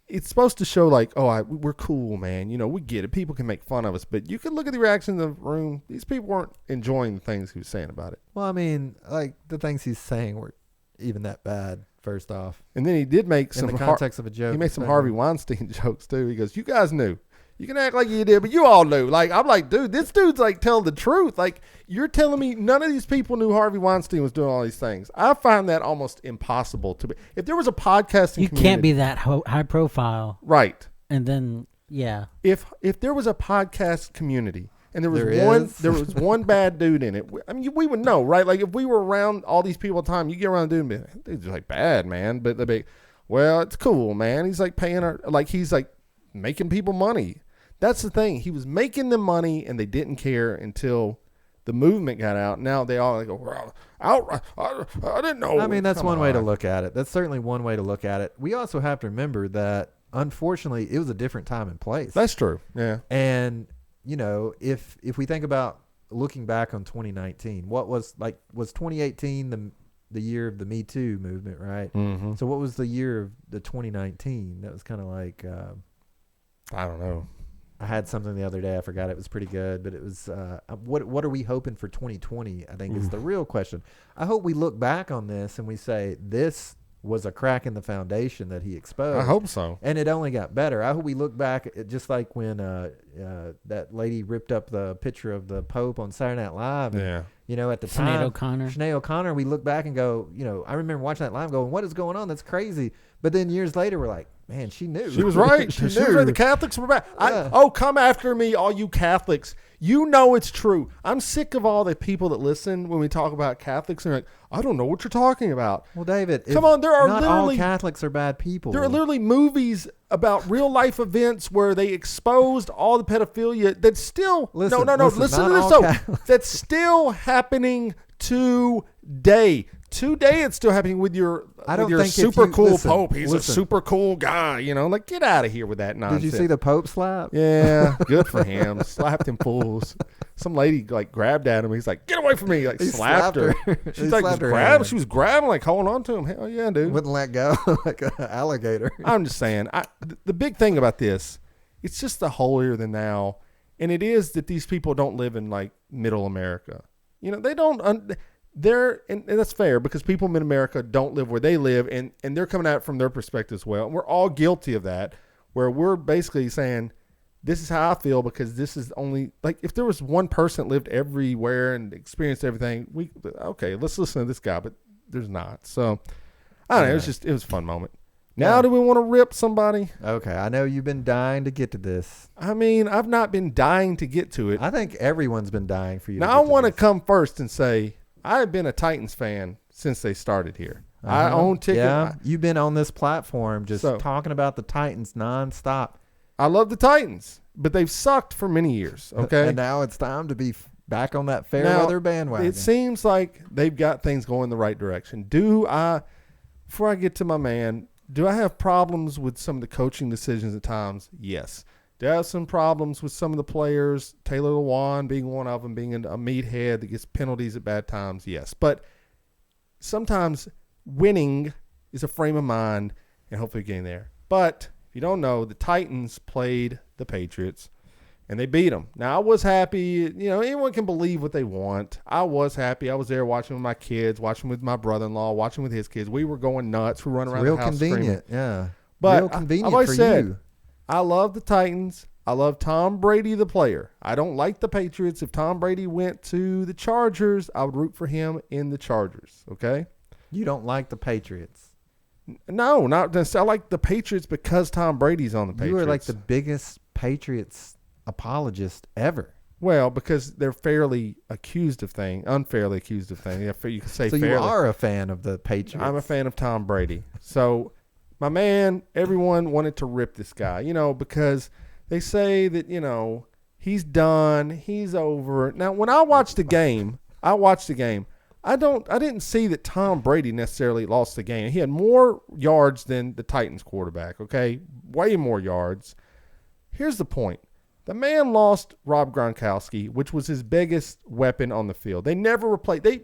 it's supposed to show like, oh, we're cool, man. We get it. People can make fun of us, but you can look at the reaction in the room. These people weren't enjoying the things he was saying about it. Well, I mean, like the things he's saying weren't even that bad, first off. And then he did make some in the context of a joke. He made some Harvey Weinstein jokes too. He goes, "You guys knew. You can act like you did, but you all knew." Like I'm like, dude, this dude's like telling the truth. Like you're telling me none of these people knew Harvey Weinstein was doing all these things. I find that almost impossible to be. If there was a podcasting, you can't be that high profile, right? And then if there was a podcast community and there was one bad dude in it, I mean, we would know, right? Like if we were around all these people all the time, you get around dude and be, dude's like bad, man, but they'd be, Well, it's cool, man. He's like paying our, like he's like making people money. That's the thing. He was making them money, and they didn't care until the movement got out. Now they all go, well, I didn't know. I mean, that's Come one way to on. look at it. That's certainly one way to look at it. We also have to remember that, unfortunately, it was a different time and place. That's true. Yeah. And, you know, if we think about looking back on 2019, what was 2018 the year of the Me Too movement, right? Mm-hmm. So what was the year of the 2019? That was kind of like, I don't know. I had something the other day. I forgot. It was pretty good, but it was what are we hoping for 2020? I think is the real question. I hope we look back on this and we say this was a crack in the foundation that he exposed. I hope so. And it only got better. I hope we look back at just like when that lady ripped up the picture of the Pope on Saturday Night Live. And, Yeah. you know, at the Sinead time, O'Connor. Sinead O'Connor, we look back and go, you know, I remember watching that live going, what is going on? That's crazy. But then years later, we're like, man, she knew. She was right. she was right. The Catholics were bad. Yeah. Come after me, all you Catholics. You know it's true. I'm sick of all the people that listen when we talk about Catholics and they're like, I don't know what you're talking about. Well, David, Come on, there are not all literally Catholics are bad people. There are literally movies about real life events where they exposed all the pedophilia that's still Listen, no. Listen not to this all though. Catholics. That's still happening today. Today it's still happening with your I don't with your think if super you- cool listen, Pope. He's a listen. super cool guy, you know. Like get out of here with that nonsense. Did you see the Pope slap? Yeah, good for him. Slapped him fools. Some lady like grabbed at him. He's like, "Get away from me!" Like He slapped her. He She's like, slapped her grab. hand. She was grabbing, like holding on to him. Hell yeah, dude. Wouldn't let go like an alligator. I'm just saying. The big thing about this, it's just the holier than thou, and it is that these people don't live in like middle America. You know, they don't. They're and that's fair because people in America don't live where they live, and they're coming at it from their perspective as well. And we're all guilty of that, where we're basically saying, this is how I feel because this is only like if there was one person that lived everywhere and experienced everything, let's listen to this guy, but there's not. So I don't know. It was a fun moment. Now, Yeah. do we want to rip somebody? Okay, I know you've been dying to get to this. I mean, I've not been dying to get to it. I think everyone's been dying for you. Now, I want to come first and say I've been a Titans fan since they started here. I own tickets. Yeah, you've been on this platform just So- talking about the Titans nonstop. I love the Titans, but they've sucked for many years. Okay, And now it's time to be back on that fair Now, weather bandwagon. it seems like they've got things going the right direction. Before I get to my man, do I have problems with some of the coaching decisions at times? Yes. Do I have some problems with some of the players, Taylor Lewan being one of them, being a meathead that gets penalties at bad times? Yes. But sometimes winning is a frame of mind and hopefully getting there. But if you don't know, the Titans played the Patriots and they beat them. Now, I was happy. You know, anyone can believe what they want. I was happy. I was there watching with my kids, watching with my brother-in-law, watching with his kids. We were going nuts. We were running around real the house convenient, yeah. But real convenient I've always for said, you. I love the Titans. I love Tom Brady, the player. I don't like the Patriots. If Tom Brady went to the Chargers, I would root for him in the Chargers, okay? You don't like the Patriots. No, not necessarily. I like the Patriots because Tom Brady's on the Patriots. You are like the biggest Patriots apologist ever. Well, because they're unfairly accused of things. Yeah, you can say So fairly. you are a fan of the Patriots. I'm a fan of Tom Brady. So, my man, everyone wanted to rip this guy, you know, because they say that, you know, he's done, he's over. Now, when I watched the game, I didn't see that Tom Brady necessarily lost the game. He had more yards than the Titans quarterback, okay? Way more yards. Here's the point. The man lost Rob Gronkowski, which was his biggest weapon on the field. They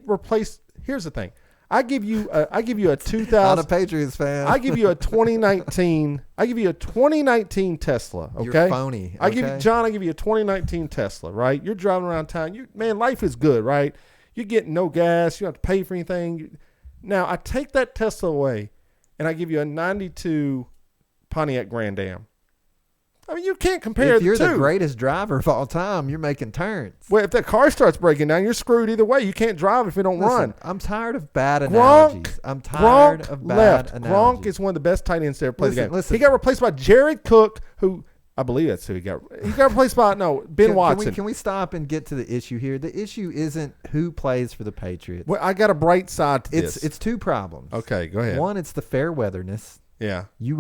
replaced. Here's the thing. I give you a Not 2000. a Patriots fan. I give you a 2019. I give you a 2019 Tesla. Okay, You're phony. I give okay? you, John. I give you a 2019 Tesla. Right, you're driving around town. Man, life is good. Right, you're getting no gas. You don't have to pay for anything. Now I take that Tesla away, and I give you a 92 Pontiac Grand Am. I mean, you can't compare If you're the two. the greatest driver of all time, you're making turns. Well, if that car starts breaking down, you're screwed either way. You can't drive if it don't Listen, run. I'm tired of bad analogies. I'm tired Gronk of bad left. analogies. Gronk is one of the best tight ends to ever play the game. Listen. He got replaced by Jared Cook, who I believe that's who he got. He got replaced by Ben Watson. Can we stop and get to the issue here? The issue isn't who plays for the Patriots. Well, I got a bright side to this. It's two problems. Okay, go ahead. One, it's the fair weatherness. Yeah. You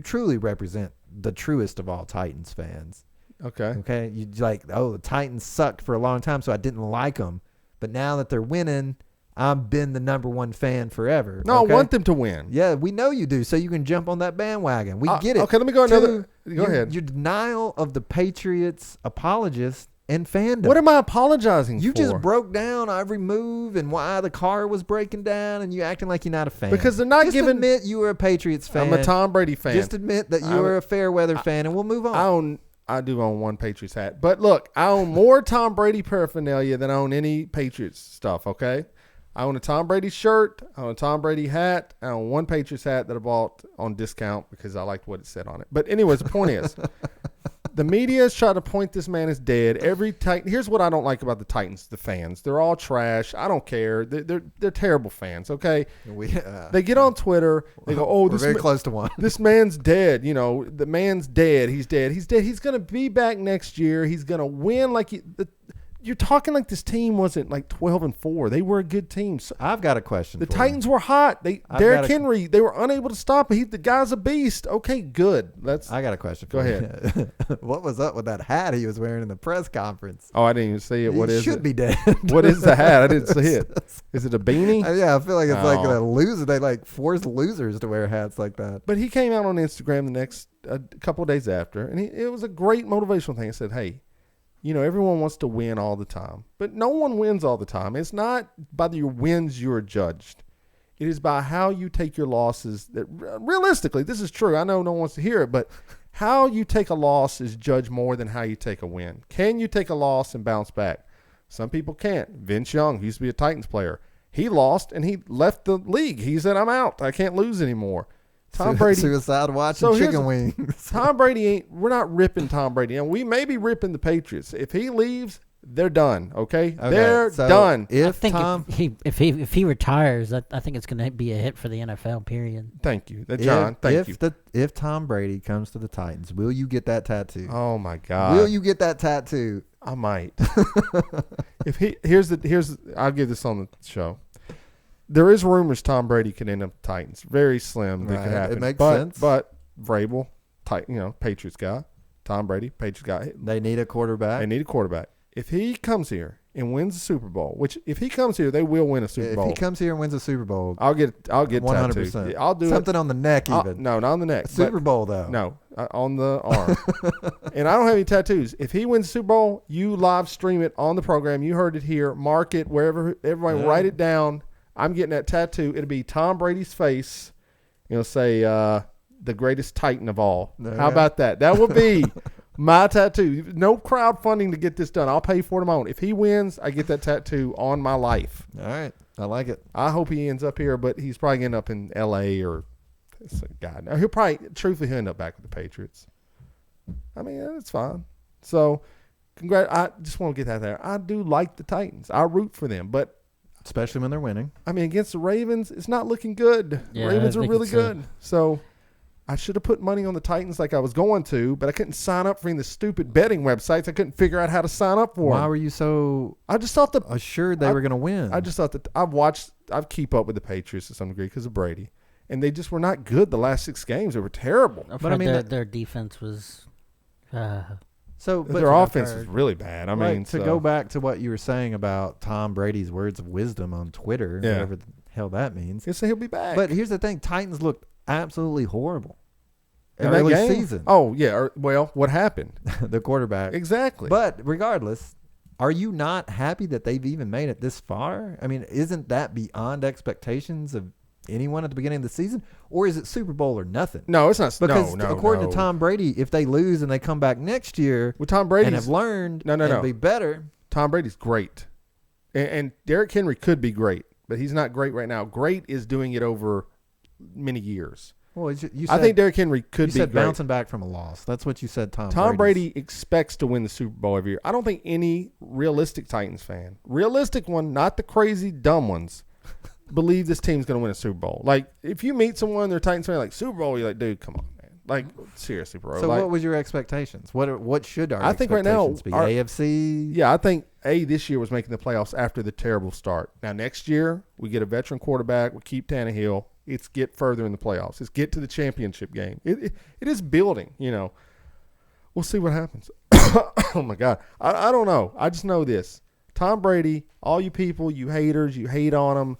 truly represent the truest of all Titans fans. Okay. Okay. You like, the Titans sucked for a long time, so I didn't like them. But now that they're winning, I've been the number one fan forever. No, okay? I want them to win. Yeah, we know you do, so you can jump on that bandwagon. We get it. Okay, let me go another. Go ahead. Your denial of the Patriots apologists and fandom. What am I apologizing for? You just broke down every move and why the car was breaking down, and you acting like you're not a fan. Because they're not just giving. admit you were a Patriots fan. I'm a Tom Brady fan. Just admit that you were a fair weather fan, and we'll move on. I do own one Patriots hat, but look, I own more Tom Brady paraphernalia than I own any Patriots stuff. Okay, I own a Tom Brady shirt, I own a Tom Brady hat, I own one Patriots hat that I bought on discount because I liked what it said on it. But anyways, the point is, the media is trying to point this man as dead. Every Titan. Here's what I don't like about the Titans. The fans, they're all trash. I don't care. They're terrible fans. Okay, they get on Twitter. They go, "Oh, we're very close to one. This man's dead. You know, the man's dead. He's dead. He's dead. He's gonna be back next year. He's gonna win." You're talking like this team wasn't like 12-4. They were a good team. So I've got a question. the Titans were hot. Derrick Henry, they were unable to stop him. The guy's a beast. Okay, good. I got a question. Go ahead. What was up with that hat he was wearing in the press conference? Oh, I didn't even see it. What is it? Should be dead. What is the hat? I didn't see it. Is it a beanie? Yeah, I feel like it's like Oh. a loser. They like force losers to wear hats like that. But he came out on Instagram the next a couple of days after, and it was a great motivational thing. He said, "Hey, you know, everyone wants to win all the time, but no one wins all the time. It's not by your wins you're judged. It is by how you take your losses. That realistically, this is true. I know no one wants to hear it, but how you take a loss is judged more than how you take a win. Can you take a loss and bounce back? Some people can't. Vince Young, who used to be a Titans player, he lost and he left the league. He said, "I'm out. I can't lose anymore." Tom Brady. Suicide watching chicken wings. Tom Brady ain't, we're not ripping Tom Brady. And we may be ripping the Patriots. If he leaves, they're done. Okay? They're done. I think if he retires, I think it's going to be a hit for the NFL, period. Thank you. John, thank you. If Tom Brady comes to the Titans, will you get that tattoo? Oh my God. Will you get that tattoo? I might. I'll give this on the show. There is rumors Tom Brady could end up Titans. Very slim that could happen. It makes sense. But Vrabel, Patriots guy. Tom Brady, Patriots guy. They need a quarterback. They need a quarterback. If he comes here and wins the Super Bowl, which if he comes here, they will win a Super Bowl. If he comes here and wins a Super Bowl, I'll get 100%. tattooed. I'll do something on the neck even. No, not on the neck. Super Bowl though. No, on the arm. And I don't have any tattoos. If he wins the Super Bowl, you live stream it on the program. You heard it here. Mark it wherever. Everybody write it down. I'm getting that tattoo. It'll be Tom Brady's face. It'll say the greatest Titan of all. How about that? That will be my tattoo. No crowdfunding to get this done. I'll pay for it on my own. If he wins, I get that tattoo on my life. All right. I like it. I hope he ends up here, but he's probably going to end up in L.A. or God. He'll probably, truthfully, he'll end up back with the Patriots. I mean, it's fine. So, I just want to get that there. I do like the Titans. I root for them, but especially when they're winning. I mean, against the Ravens, it's not looking good. Yeah, the Ravens are really good. So I should have put money on the Titans like I was going to, but I couldn't sign up for any of the stupid betting websites. I couldn't figure out how to sign up for them. Why were you so I just thought assured they were going to win? I just thought that I keep up with the Patriots to some degree because of Brady. And they just were not good the last 6 games. They were terrible. But I mean, their defense was but their offense was really bad. I mean, to go back to what you were saying about Tom Brady's words of wisdom on Twitter, whatever the hell that means. He'll be back. But here's the thing: Titans looked absolutely horrible in early that game? season. Oh yeah. Well, what happened? The quarterback. Exactly. But regardless, are you not happy that they've even made it this far? I mean, isn't that beyond expectations of anyone at the beginning of the season, or is it Super Bowl or nothing? No, it's not. Because according to Tom Brady, if they lose and they come back next year with Tom Brady and have learned and be better, Tom Brady's great, and Derrick Henry could be great, but he's not great right now. Great is doing it over many years. Well, I think Derrick Henry could be great. Bouncing back from a loss. That's what you said. Tom Brady expects to win the Super Bowl every year. I don't think any realistic Titans fan, realistic one, not the crazy dumb ones, believe this team's going to win a Super Bowl. Like, if you meet someone, they're Titans fan, like, Super Bowl, you're like, dude, come on, man. Like, seriously, bro. So what was your expectations? What should our expectations right now be? AFC? Yeah, I think, this year was making the playoffs after the terrible start. Now, next year, we get a veteran quarterback. We keep Tannehill. It's get further in the playoffs. It's get to the championship game. It is building, We'll see what happens. Oh, my God. I don't know. I just know this. Tom Brady, all you people, you haters, you hate on him.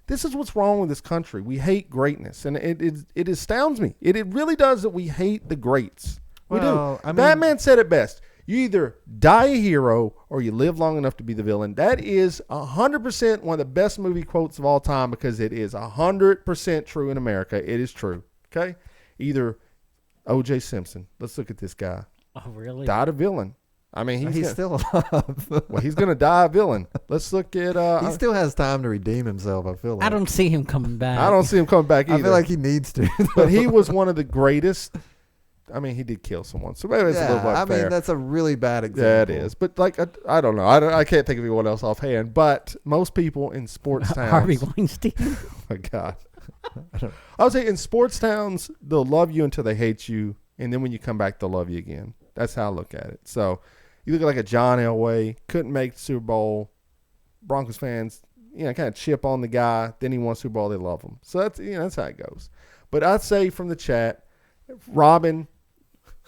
This is what's wrong with this country. We hate greatness, and it astounds me. It really does that we hate the greats. We do. Batman said it best. You either die a hero or you live long enough to be the villain. That is 100% one of the best movie quotes of all time because it is 100% true in America. It is true. Okay? Either O.J. Simpson. Let's look at this guy. Oh, really? Died a villain. I mean, he's still alive. Well, he's going to die a villain. Let's look at... he still has time to redeem himself, I feel like. I don't see him coming back. I don't see him coming back either. I feel like he needs to. But he was one of the greatest... I mean, he did kill someone, so maybe it's a little bit unfair. I mean, that's a really bad example. Yeah, it is. But, I don't know. I can't think of anyone else offhand. But most people in sports towns... Harvey Weinstein. Oh, my God. I would say in sports towns, they'll love you until they hate you, and then when you come back, they'll love you again. That's how I look at it. So, you look at like a John Elway, couldn't make the Super Bowl. Broncos fans, kind of chip on the guy. Then he won Super Bowl, they love him. So, that's how it goes. But I'd say from the chat, Robin...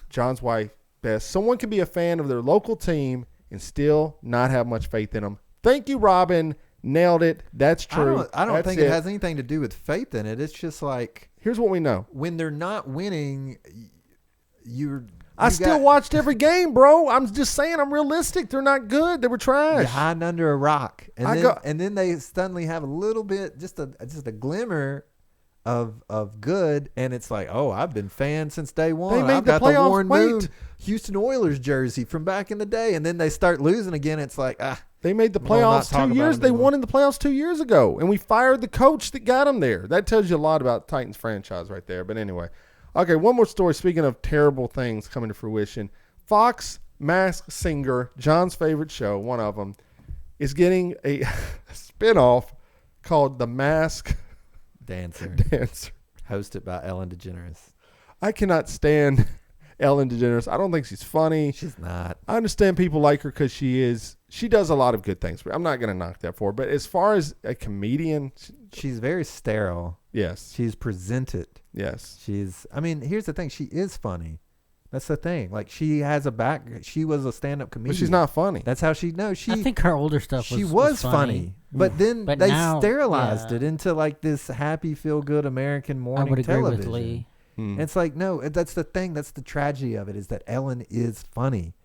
John's wife, best. Someone can be a fan of their local team and still not have much faith in them. Thank you, Robin. Nailed it. That's true. I don't think it has anything to do with faith in it. It's just like... Here's what we know. When they're not winning, I still watched every game, bro. I'm just saying I'm realistic. They're not good. They were trash. You're hiding under a rock. And then they suddenly have a little bit, just a glimmer of good, and it's like, oh, I've been fans since day one. I've got the Warren Moon Houston Oilers jersey from back in the day, and then they start losing again. It's like, they made the playoffs 2 years. They won in the playoffs 2 years ago, and we fired the coach that got them there. That tells you a lot about Titans franchise right there. But anyway, okay, one more story. Speaking of terrible things coming to fruition, Fox Masked Singer, John's favorite show, one of them, is getting a spinoff called The Mask Dancer. Hosted by Ellen DeGeneres. I cannot stand Ellen DeGeneres. I don't think she's funny. She's not. I understand people like her because she does a lot of good things. I'm not going to knock that for her. But as far as a comedian, she's very sterile. Yes. She's presented. Yes. Here's the thing. She is funny. That's the thing. Like, she has she was a stand-up comedian. But she's not funny. That's how I think her older stuff was funny. But then they now, sterilized it into like this happy, feel-good American morning television. Agree with Lee. And it's like, no, that's the thing. That's the tragedy of it, is that Ellen is funny.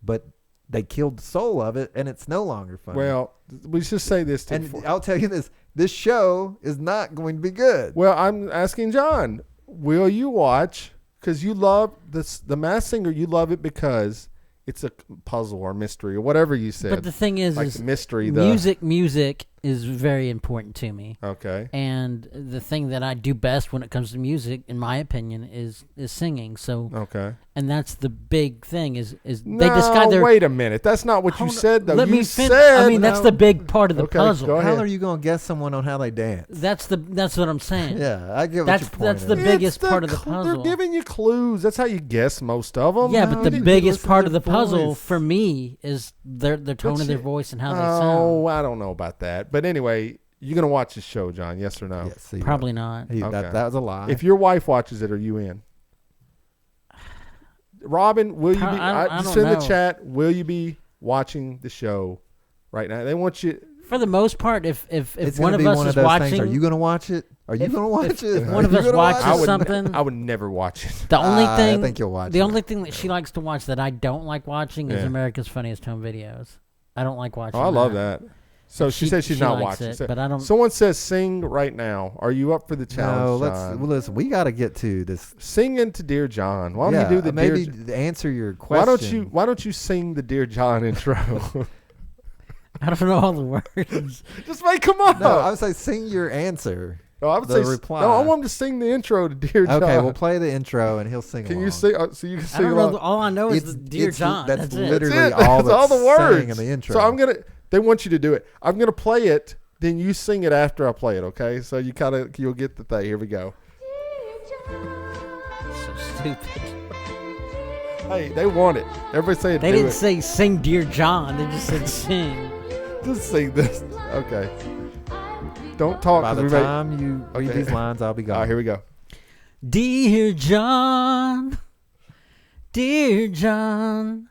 But they killed the soul of it, and it's no longer funny. Well, we should say this. I'll tell you this. This show is not going to be good. Well, I'm asking John, will you watch... Because you love the Masked Singer, you love it because it's a puzzle or mystery or whatever you said. But the thing is, like the mystery, music is very important to me. Okay. And the thing that I do best when it comes to music, in my opinion, is singing. So okay. And that's the big thing is no, they describe their. Wait a minute, that's not what you said though. That's the big part of the puzzle. How are you going to guess someone on how they dance? That's what I'm saying. Yeah, I get what your point That's the biggest part of the puzzle. They're giving you clues. That's how you guess most of them. Yeah, but the biggest part of the puzzle for me is their tone of their voice and how they sound. Oh, I don't know about that. But anyway, you're going to watch the show, John, yes or no? Yes. Probably not. Okay. That was a lie. If your wife watches it, are you in? Robin, will you be? Just in the chat, will you be watching the show right now? They want you. For the most part, if one of us is watching, things. Are you going to watch it? Are you going to watch it? If one of us watches something, I would never watch it. The only thing I think you'll watch. The only thing that she likes to watch that I don't like watching is America's Funniest Home Videos. I don't like watching. Oh, I love that. So she says she's not watching it, so but I don't. Someone says sing right now. Are you up for the challenge? No, listen. We got to get to this. Singing to Dear John. Why don't you do the maybe answer your question? Why don't you sing the Dear John intro? I don't know all the words. Just come on. No, I would say sing your answer. Oh, I would say reply. No, I want him to sing the intro to Dear John. Okay, we'll play the intro and he'll sing. Can along. you sing? So you can sing. I don't know. All I know is the Dear John. That's literally all the words in the intro. So they want you to do it. I'm gonna play it. Then you sing it after I play it. Okay? So you'll get the thing. Here we go. So stupid. Hey, they want it. Everybody say it. They didn't say sing Dear John. They just said sing. Just sing this. Okay. Don't talk. By 'cause the we may- time you read Okay. these lines, I'll be gone. All right, here we go. Dear John,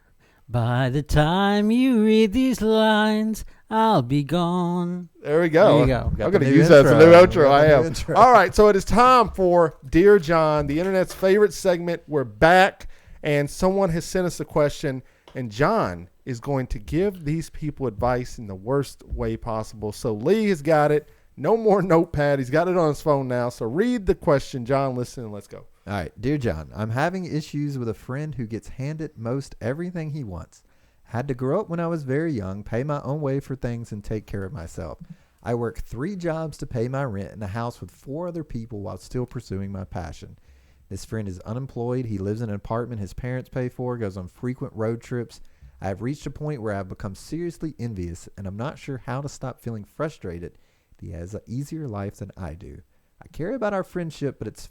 by the time you read these lines, I'll be gone. There we go. There you go. I'm Got going the to new use that as a intro. new outro. Got I the new am. intro. All right, so it is time for Dear John, the internet's favorite segment. We're back, and someone has sent us a question, and John is going to give these people advice in the worst way possible. So Lee has got it. No more notepad. He's got it on his phone now. So read the question, John. Listen, and let's go. All right. Dear John, I'm having issues with a friend who gets handed most everything he wants. Had to grow up when I was very young, pay my own way for things, and take care of myself. I work 3 jobs to pay my rent in a house with 4 other people while still pursuing my passion. This friend is unemployed. He lives in an apartment his parents pay for, goes on frequent road trips. I have reached a point where I've become seriously envious, and I'm not sure how to stop feeling frustrated. He has an easier life than I do. I care about our friendship, but it's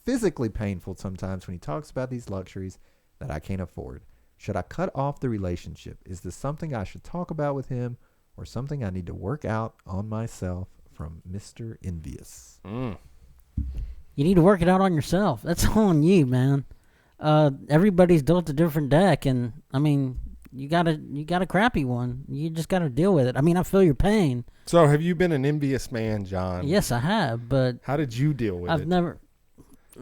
physically painful sometimes when he talks about these luxuries that I can't afford. Should I cut off the relationship? Is this something I should talk about with him or something I need to work out on myself? From Mr. Envious. You need to work it out on yourself. That's on you, man. Everybody's dealt a different deck, and I mean, you got a crappy one. You just got to deal with it. I mean, I feel your pain. So have you been an envious man, John? Yes, I have, but How did you deal with I've it? never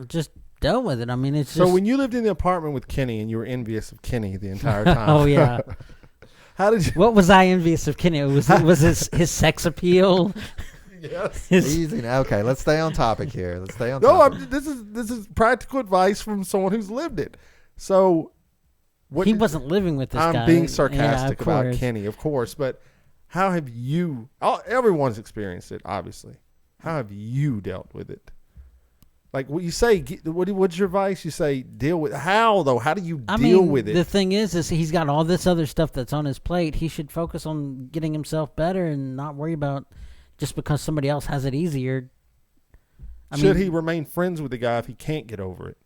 just dealt with it. I mean, it's So just, when you lived in the apartment with Kenny and you were envious of Kenny the entire time. oh yeah. How did you? What was I envious of Kenny? Was his sex appeal? Yes. His, Easy. Okay, let's stay on topic here. Let's stay on No, topic. this is practical advice from someone who's lived it. So what he did- wasn't living with this guy. I'm being Yeah, sarcastic of about course. Kenny, of course, but how have you? Everyone's experienced it, obviously. How have you dealt with it? Like what you say, what's your advice? You say deal with how though? How do you I deal mean, with it? the thing is he's got all this other stuff that's on his plate. He should focus on getting himself better and not worry about just because somebody else has it easier. Should he remain friends with the guy if he can't get over it?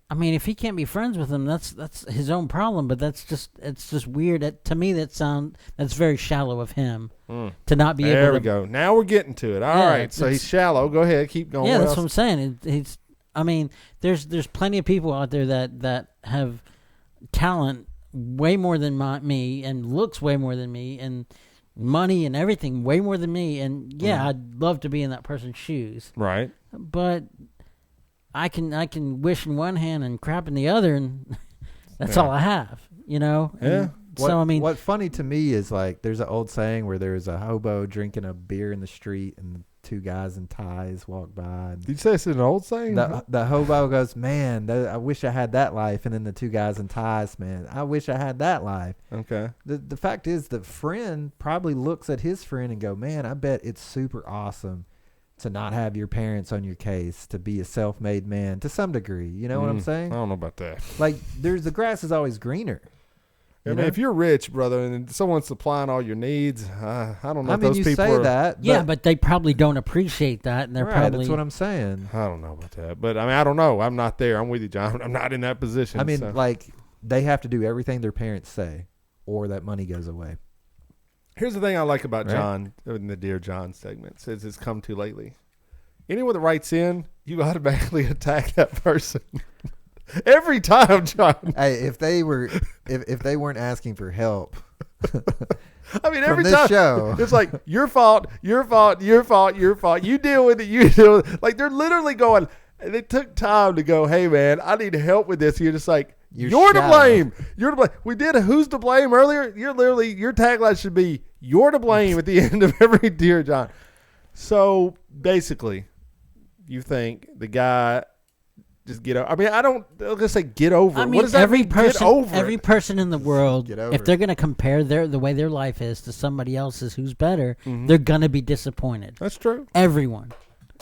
I mean, if he can't be friends with him, that's his own problem. But it's just weird. To me, that's very shallow of him to not be able to. There we go. Now we're getting to it. All Yeah, right. So he's shallow. Go ahead. Keep going. Yeah, What that's what else? I'm saying. I mean, there's plenty of people out there that have talent way more than me and looks way more than me and money and everything way more than me. And yeah, I'd love to be in that person's shoes. Right. But I can wish in one hand and crap in the other, and that's all I have, you know? Yeah. And so, I mean... What's funny to me is, like, there's an old saying where there's a hobo drinking a beer in the street and 2 guys in ties walk by. And Did you say it's an old saying? the hobo goes, man, I wish I had that life. And then the 2 guys in ties, man, I wish I had that life. Okay. The fact is, the friend probably looks at his friend and go, man, I bet it's super awesome to not have your parents on your case, to be a self-made man to some degree. You know what I'm I saying? don't know about that. Like, the grass is always greener. I You mean, know? if you're rich, brother, and someone's supplying all your needs, I don't know I if mean, those you people say are. that. Yeah, but they probably don't appreciate that, and they're right, probably... that's what I'm saying. I don't know about that. But, I mean, I don't know. I'm not there. I'm with you, John. I'm not in that position. I mean, so. like, they have to do everything their parents say, or that money goes away. Here's the thing I like about Right. John in the Dear John segment. Says it's come too lately. Anyone that writes in, you automatically attack that person. Every time, John. Hey, if they weren't asking for help, I mean, from every this time show. it's like your fault, your fault, your fault, your fault. You deal with it. You deal with it. Like they're literally going. They took time to go. Hey, man, I need help with this. You're just like you're to shallow. blame. You're to blame. We did a who's to blame earlier. You're literally your tagline should be you're to blame at the end of every Dear John. So basically, you think the guy just get over? I mean, I don't. I'll just say get over. I it. mean, What does that every mean? person, Get over every it? person in the world, Get over if they're it. going to compare the way their life is to somebody else's who's better, Mm-hmm. they're going to be disappointed. That's true. Everyone,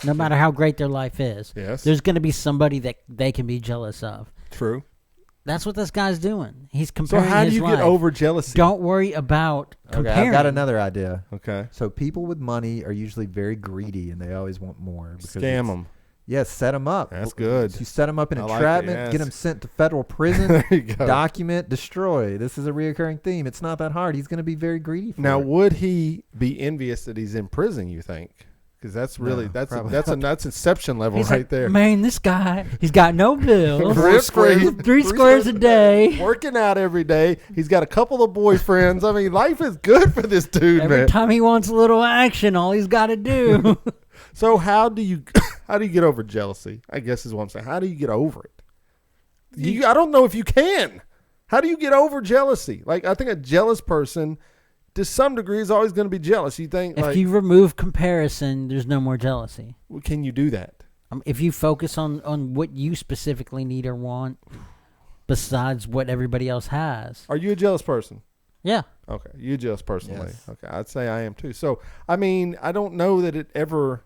no matter how great their life is, Yes. there's going to be somebody that they can be jealous of. True. That's what this guy's doing. He's So comparing how do his you life. get over jealousy? Don't worry about okay, comparing. I've got another idea. Okay. So people with money are usually very greedy, and they always want more. because Scam it's- them. Yes, set them up. That's good. You set them up in I like it, entrapment, yes. get them sent to federal prison, There you go. document, destroy. This is a reoccurring theme. It's not that hard. He's going to be very greedy for Now, it. would he be envious that he's in prison, you think? Because that's really No, that's probably that's Inception level He's right like, there. Man, this guy, he's got no bills. Rent-free. Three squares a day. Working out every day. He's got a couple of boyfriends. I mean, life is good for this dude, Every man. time he wants a little action, all he's got to do. So how do you get over jealousy? I guess is what I'm saying. How do you get over it? I don't know if you can. How do you get over jealousy? Like, I think a jealous person, to some degree, is always going to be jealous. You think, If like, you remove comparison, there's no more jealousy. can you do that? If you focus on what you specifically need or want, besides what everybody else has. Are you a jealous person? Yeah. Okay, you jealous personally. Yes. Okay, I'd say I am too. So, I mean, I don't know that it ever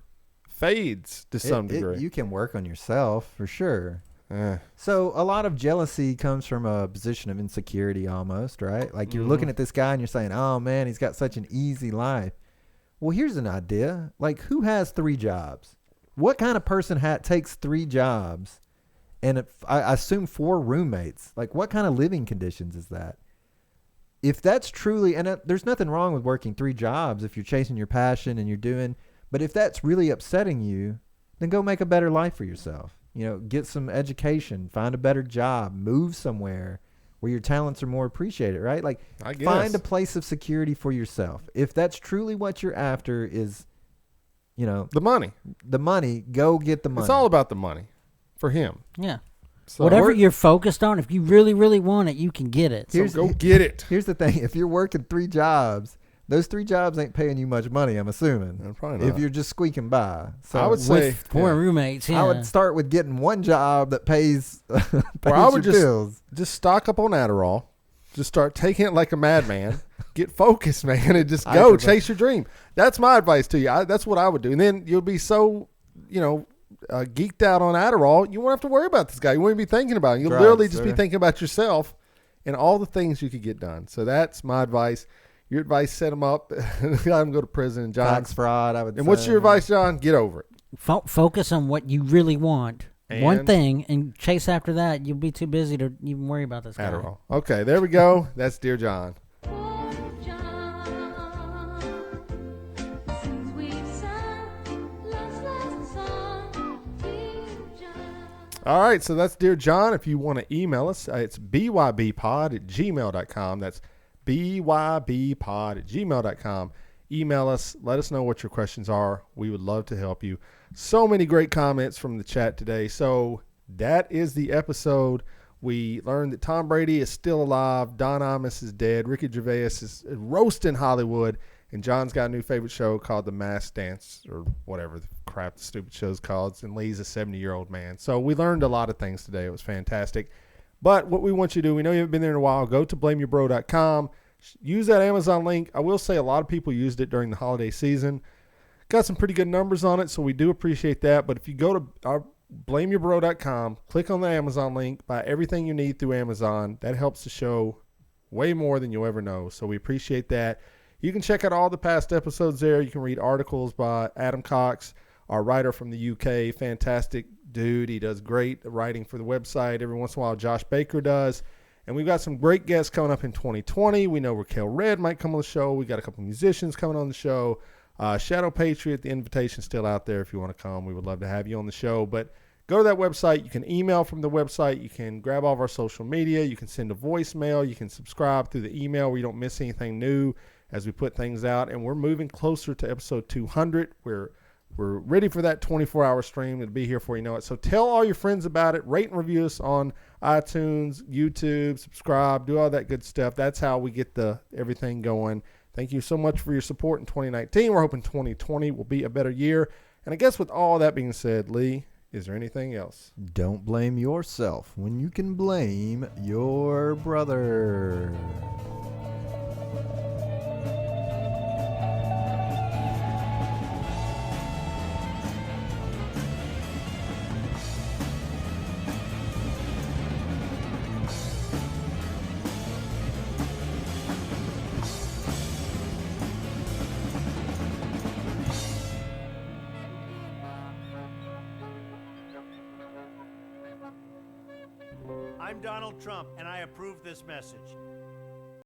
fades to some degree. You can work on yourself for sure. Eh. So a lot of jealousy comes from a position of insecurity almost, right? Like you're looking at this guy and you're saying, oh man, he's got such an easy life. Well, here's an idea. Like, who has 3 jobs? What kind of person takes 3 jobs and I assume 4 roommates? Like, what kind of living conditions is that? If that's truly, and there's nothing wrong with working 3 jobs if you're chasing your passion and you're doing, but if that's really upsetting you, then go make a better life for yourself. You know, get some education, find a better job, move somewhere where your talents are more appreciated, right? Like, I guess. find a place of security for yourself. If that's truly what you're after is, you know, The money. go get the money. It's all about the money for him. Yeah. So Whatever you're focused on, if you really, really want it, you can get it. So go get it. Here's the thing. If you're working 3 jobs, those 3 jobs ain't paying you much money, I'm assuming. Probably If not. you're just squeaking by. So I would say With 4 roommates, yeah. I would start with getting one job that pays, pays I would your bills. just stock up on Adderall. Just start taking it like a madman. Get focused, man, and just go chase your dream. That's my advice to you. That's what I would do. And then you'll be so, geeked out on Adderall, you won't have to worry about this guy. You won't be thinking about him. You'll literally just be thinking about yourself and all the things you could get done. So that's my advice. Your advice, set him up, let him go to prison. John, Tax fraud, I would say. and what's your advice, John? Get over it. Focus on what you really want. One And- thing, and chase after that. You'll be too busy to even worry about this guy. Adderall. Okay, there we go. That's Dear John. All right, so that's Dear John. If you want to email us, it's bybpod@gmail.com. That's bybpod@gmail.com. Email us. Let us know what your questions are. We would love to help you. So many great comments from the chat today. So that is the episode. We learned that Tom Brady is still alive. Don Imus is dead. Ricky Gervais is roasting Hollywood. And John's got a new favorite show called The Masked Dance, or whatever the crap the stupid show's called. And Lee's a 70-year-old man. So we learned a lot of things today. It was fantastic. But what we want you to do, we know you haven't been there in a while, go to blameyourbro.com. Use that Amazon link. I will say a lot of people used it during the holiday season. Got some pretty good numbers on it, so we do appreciate that. But if you go to our blameyourbro.com, click on the Amazon link, buy everything you need through Amazon. That helps the show way more than you'll ever know. So we appreciate that. You can check out all the past episodes there. You can read articles by Adam Cox, our writer from the UK. Fantastic dude. He does great writing for the website. Every once in a while, Josh Baker does. And we've got some great guests coming up in 2020. We know Raquel Red might come on the show. We got a couple musicians coming on the show. Shadow Patriot, the invitation's still out there if you want to come. We would love to have you on the show. But go to that website. You can email from the website. You can grab all of our social media. You can send a voicemail. You can subscribe through the email where you don't miss anything new as we put things out. And we're moving closer to episode 200. We're ready for that 24-hour stream. It'll be here before you know it. So tell all your friends about it. Rate and review us on iTunes, YouTube, subscribe, do all that good stuff. That's how we get everything going. Thank you so much for your support in 2019. We're hoping 2020 will be a better year. And I guess with all that being said, Lee, is there anything else? Don't blame yourself when you can blame your brother. I'm Donald Trump, and I approve this message.